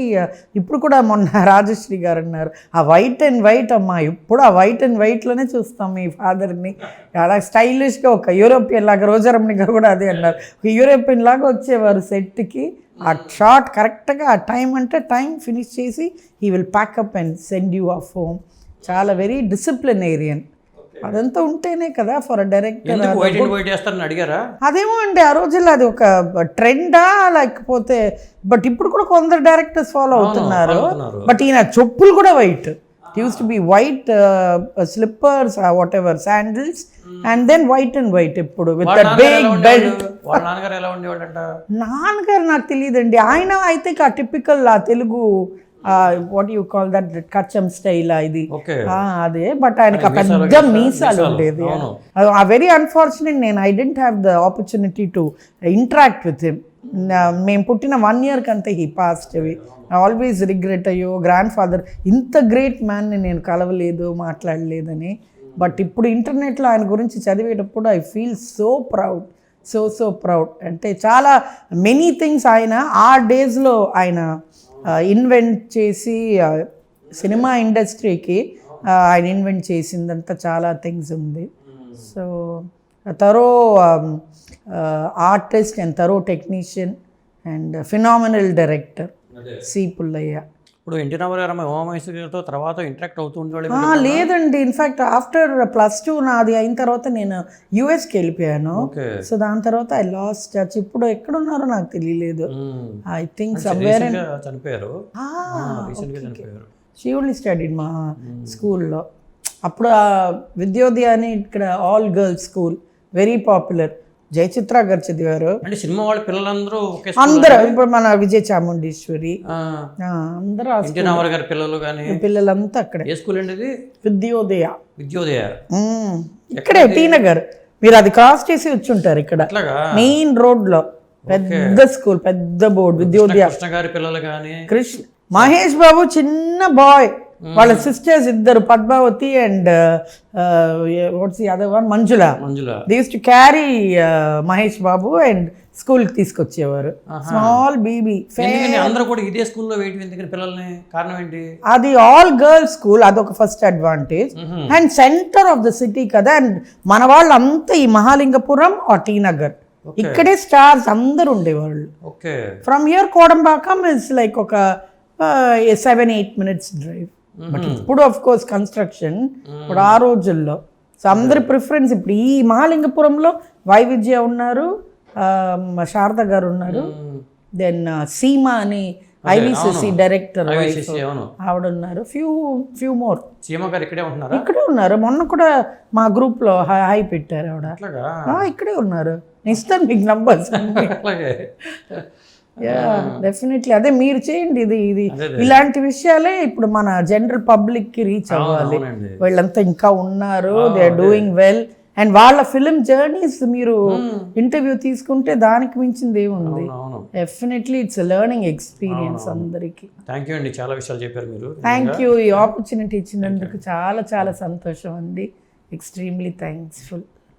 ఇప్పుడు కూడా మొన్న రాజశ్రీ గారు అన్నారు, ఆ వైట్ అండ్ వైట్ అమ్మా, ఇప్పుడు ఆ వైట్ అండ్ వైట్లోనే చూస్తాం మీ ఫాదర్ని. చాలా స్టైలిష్గా ఒక యూరోపియన్ లాగా. రోజారమణి గారు కూడా అదే అన్నారు, ఒక యూరోపియన్ లాగా వచ్చేవారు సెట్కి. ఆ షార్ట్ కరెక్ట్గా ఆ టైం అంటే టైం ఫినిష్ చేసి he will pack up and send you off home. చాలా వెరీ డిసిప్లినేరియన్. అదంతా ఉంటేనే కదా ఫర్ అ డైరెక్టర్. అడిగారా? అదేమో అండి, ఆ రోజుల్లో అది ఒక ట్రెండా లేకపోతే, బట్ ఇప్పుడు కూడా కొందరు డైరెక్టర్స్ ఫాలో అవుతున్నారు. బట్ ఈయన చెప్పులు కూడా white. Used to be white slippers, whatever sandals, and then white and white ఎప్పుడు విత్ బిగ్ బెల్ట్. నాన్నగారు నాకు తెలియదండి. ఆయన అయితే ఆ టిపికల్ ఆ Telugu what you call that కచ్చం స్టైల్ ఇది అదే. బట్ ఆయనకు ఆ పెద్ద మీసాలు ఉండేది. ఆ very unfortunate. I didn't have the opportunity to interact with him. మేము పుట్టిన 1 year కంటే he passed away. I always regret, అయ్యో గ్రాండ్ ఫాదర్ ఇంత గ్రేట్ మ్యాన్ని నేను కలవలేదు, మాట్లాడలేదని. బట్ ఇప్పుడు ఇంటర్నెట్లో ఆయన గురించి చదివేటప్పుడు I feel so proud, so proud. అంటే చాలా మెనీ థింగ్స్ ఆయన ఆ డేస్లో ఆయన ఇన్వెంట్ చేసి సినిమా ఇండస్ట్రీకి ఆయన ఇన్వెంట్ చేసిందంతా చాలా థింగ్స్ ఉంది. So thorough artist and thorough technician and phenomenal director C Pullayya. ఇప్పుడు ఎన్టీ రామారావు ఉమామహేశ్వరి గారితో తర్వాత ఇంటరాక్ట్ అవుతూ ఉండేవాళ్ళు. లేదండి, ఇన్ఫ్యాక్ట్ ఆఫ్టర్ +2 నాది అయిన తర్వాత నేను యుఎస్కి వెళ్ళిపోయాను. సో దాని తర్వాత ఐ లాస్ట్ టచ్. ఇప్పుడు ఎక్కడున్నారో నాకు తెలియలేదు. ఐ థింక్ సమ్వేర్ చనిపోయారు. షీ ఓన్లీ స్టడీడ్ మా స్కూల్లో. అప్పుడు విద్యోదయ అని ఇక్కడ all girls school, very popular. Jayachitra గారు చదివారు. అంటే సినిమా వాళ్ళ పిల్లలందరూ అందరూ ఇప్పుడు మన విజయ చాముండేశ్వరి అందరూ ఎన్టీ రామారావు గారి పిల్లలు కానీ పిల్లలంతా అక్కడ. ఏ స్కూల్ అండి ఇది? విద్యోదయ. విద్యోదయ ఇక్కడే టీ నగర్. మీరు అది క్రాస్ చేసి వచ్చి ఉంటారు. ఇక్కడ మెయిన్ రోడ్ లో పెద్ద స్కూల్, పెద్ద బోర్డు విద్యోదయ. కృష్ణ గారి పిల్లలు కానీ కృష్ణ మహేష్ బాబు చిన్న బాయ్, వాళ్ళ సిస్టర్స్ ఇద్దరు Padmavathi and what's the other one Manjula. They use to carry Mahesh Babu and school కి తీసుకొచ్చేవారు. Small baby. అందరూ కూడా ఇదే స్కూల్లో వెయిట్ ఎందుకని పిల్లల్ని? కారణం ఏంటి? అది ఆల్ గర్ల్స్ స్కూల్, అదొక first advantage. And centre of the city కదా. అండ్ మన వాళ్ళంతా ఈ మహాలింగపురం ఆర్ టీ నగర్, ఇక్కడే స్టార్స్ అందరు ఉండేవాళ్ళు. From here Kodambakkam is like ఒక 7-8 minutes డ్రైవ్. బట్ ఇప్పుడు ఆఫ్ కోర్స్ కన్స్ట్రక్షన్. ఇప్పుడు ఆ రోజుల్లో సో అందరి ప్రిఫరెన్స్. ఇప్పుడు ఈ మహాలింగపురంలో వైవిధ్య ఉన్నారు, శారద గారు ఉన్నారు, దెన్ సీమా అని ఐవిసిసి డైరెక్టర్ ఆవిడ ఉన్నారు, ఫ్యూ మోర్. ఇక్కడే ఉన్నారు. మొన్న కూడా మా గ్రూప్ లో హై పెట్టారు ఆవిడ. ఇక్కడే ఉన్నారు. ఇస్తాను మీకు నంబర్స్. డెఫినెట్లీ అదే మీరు చేయండి. ఇది ఇలాంటి విషయాలే ఇప్పుడు మన జనరల్ పబ్లిక్ కి రీచ్ అవ్వాలి. వీళ్ళంతా ఇంకా ఉన్నారు, they are doing well. And వాళ్ళ ఫిలిం జర్నీస్ మీరు ఇంటర్వ్యూ తీసుకుంటే దానికి మించింది ఏముంది. డెఫినెట్లీ ఇట్స్ లెర్నింగ్ ఎక్స్పీరియన్స్ అందరికి. థ్యాంక్ యూ అండి, చాలా విషయాలు చెప్పారు మీరు. Thank you. ఈ ఆపర్చునిటీ ఇచ్చినందుకు చాలా చాలా సంతోషం అండి. ఎక్స్ట్రీమ్లీ థ్యాంక్స్ఫుల్.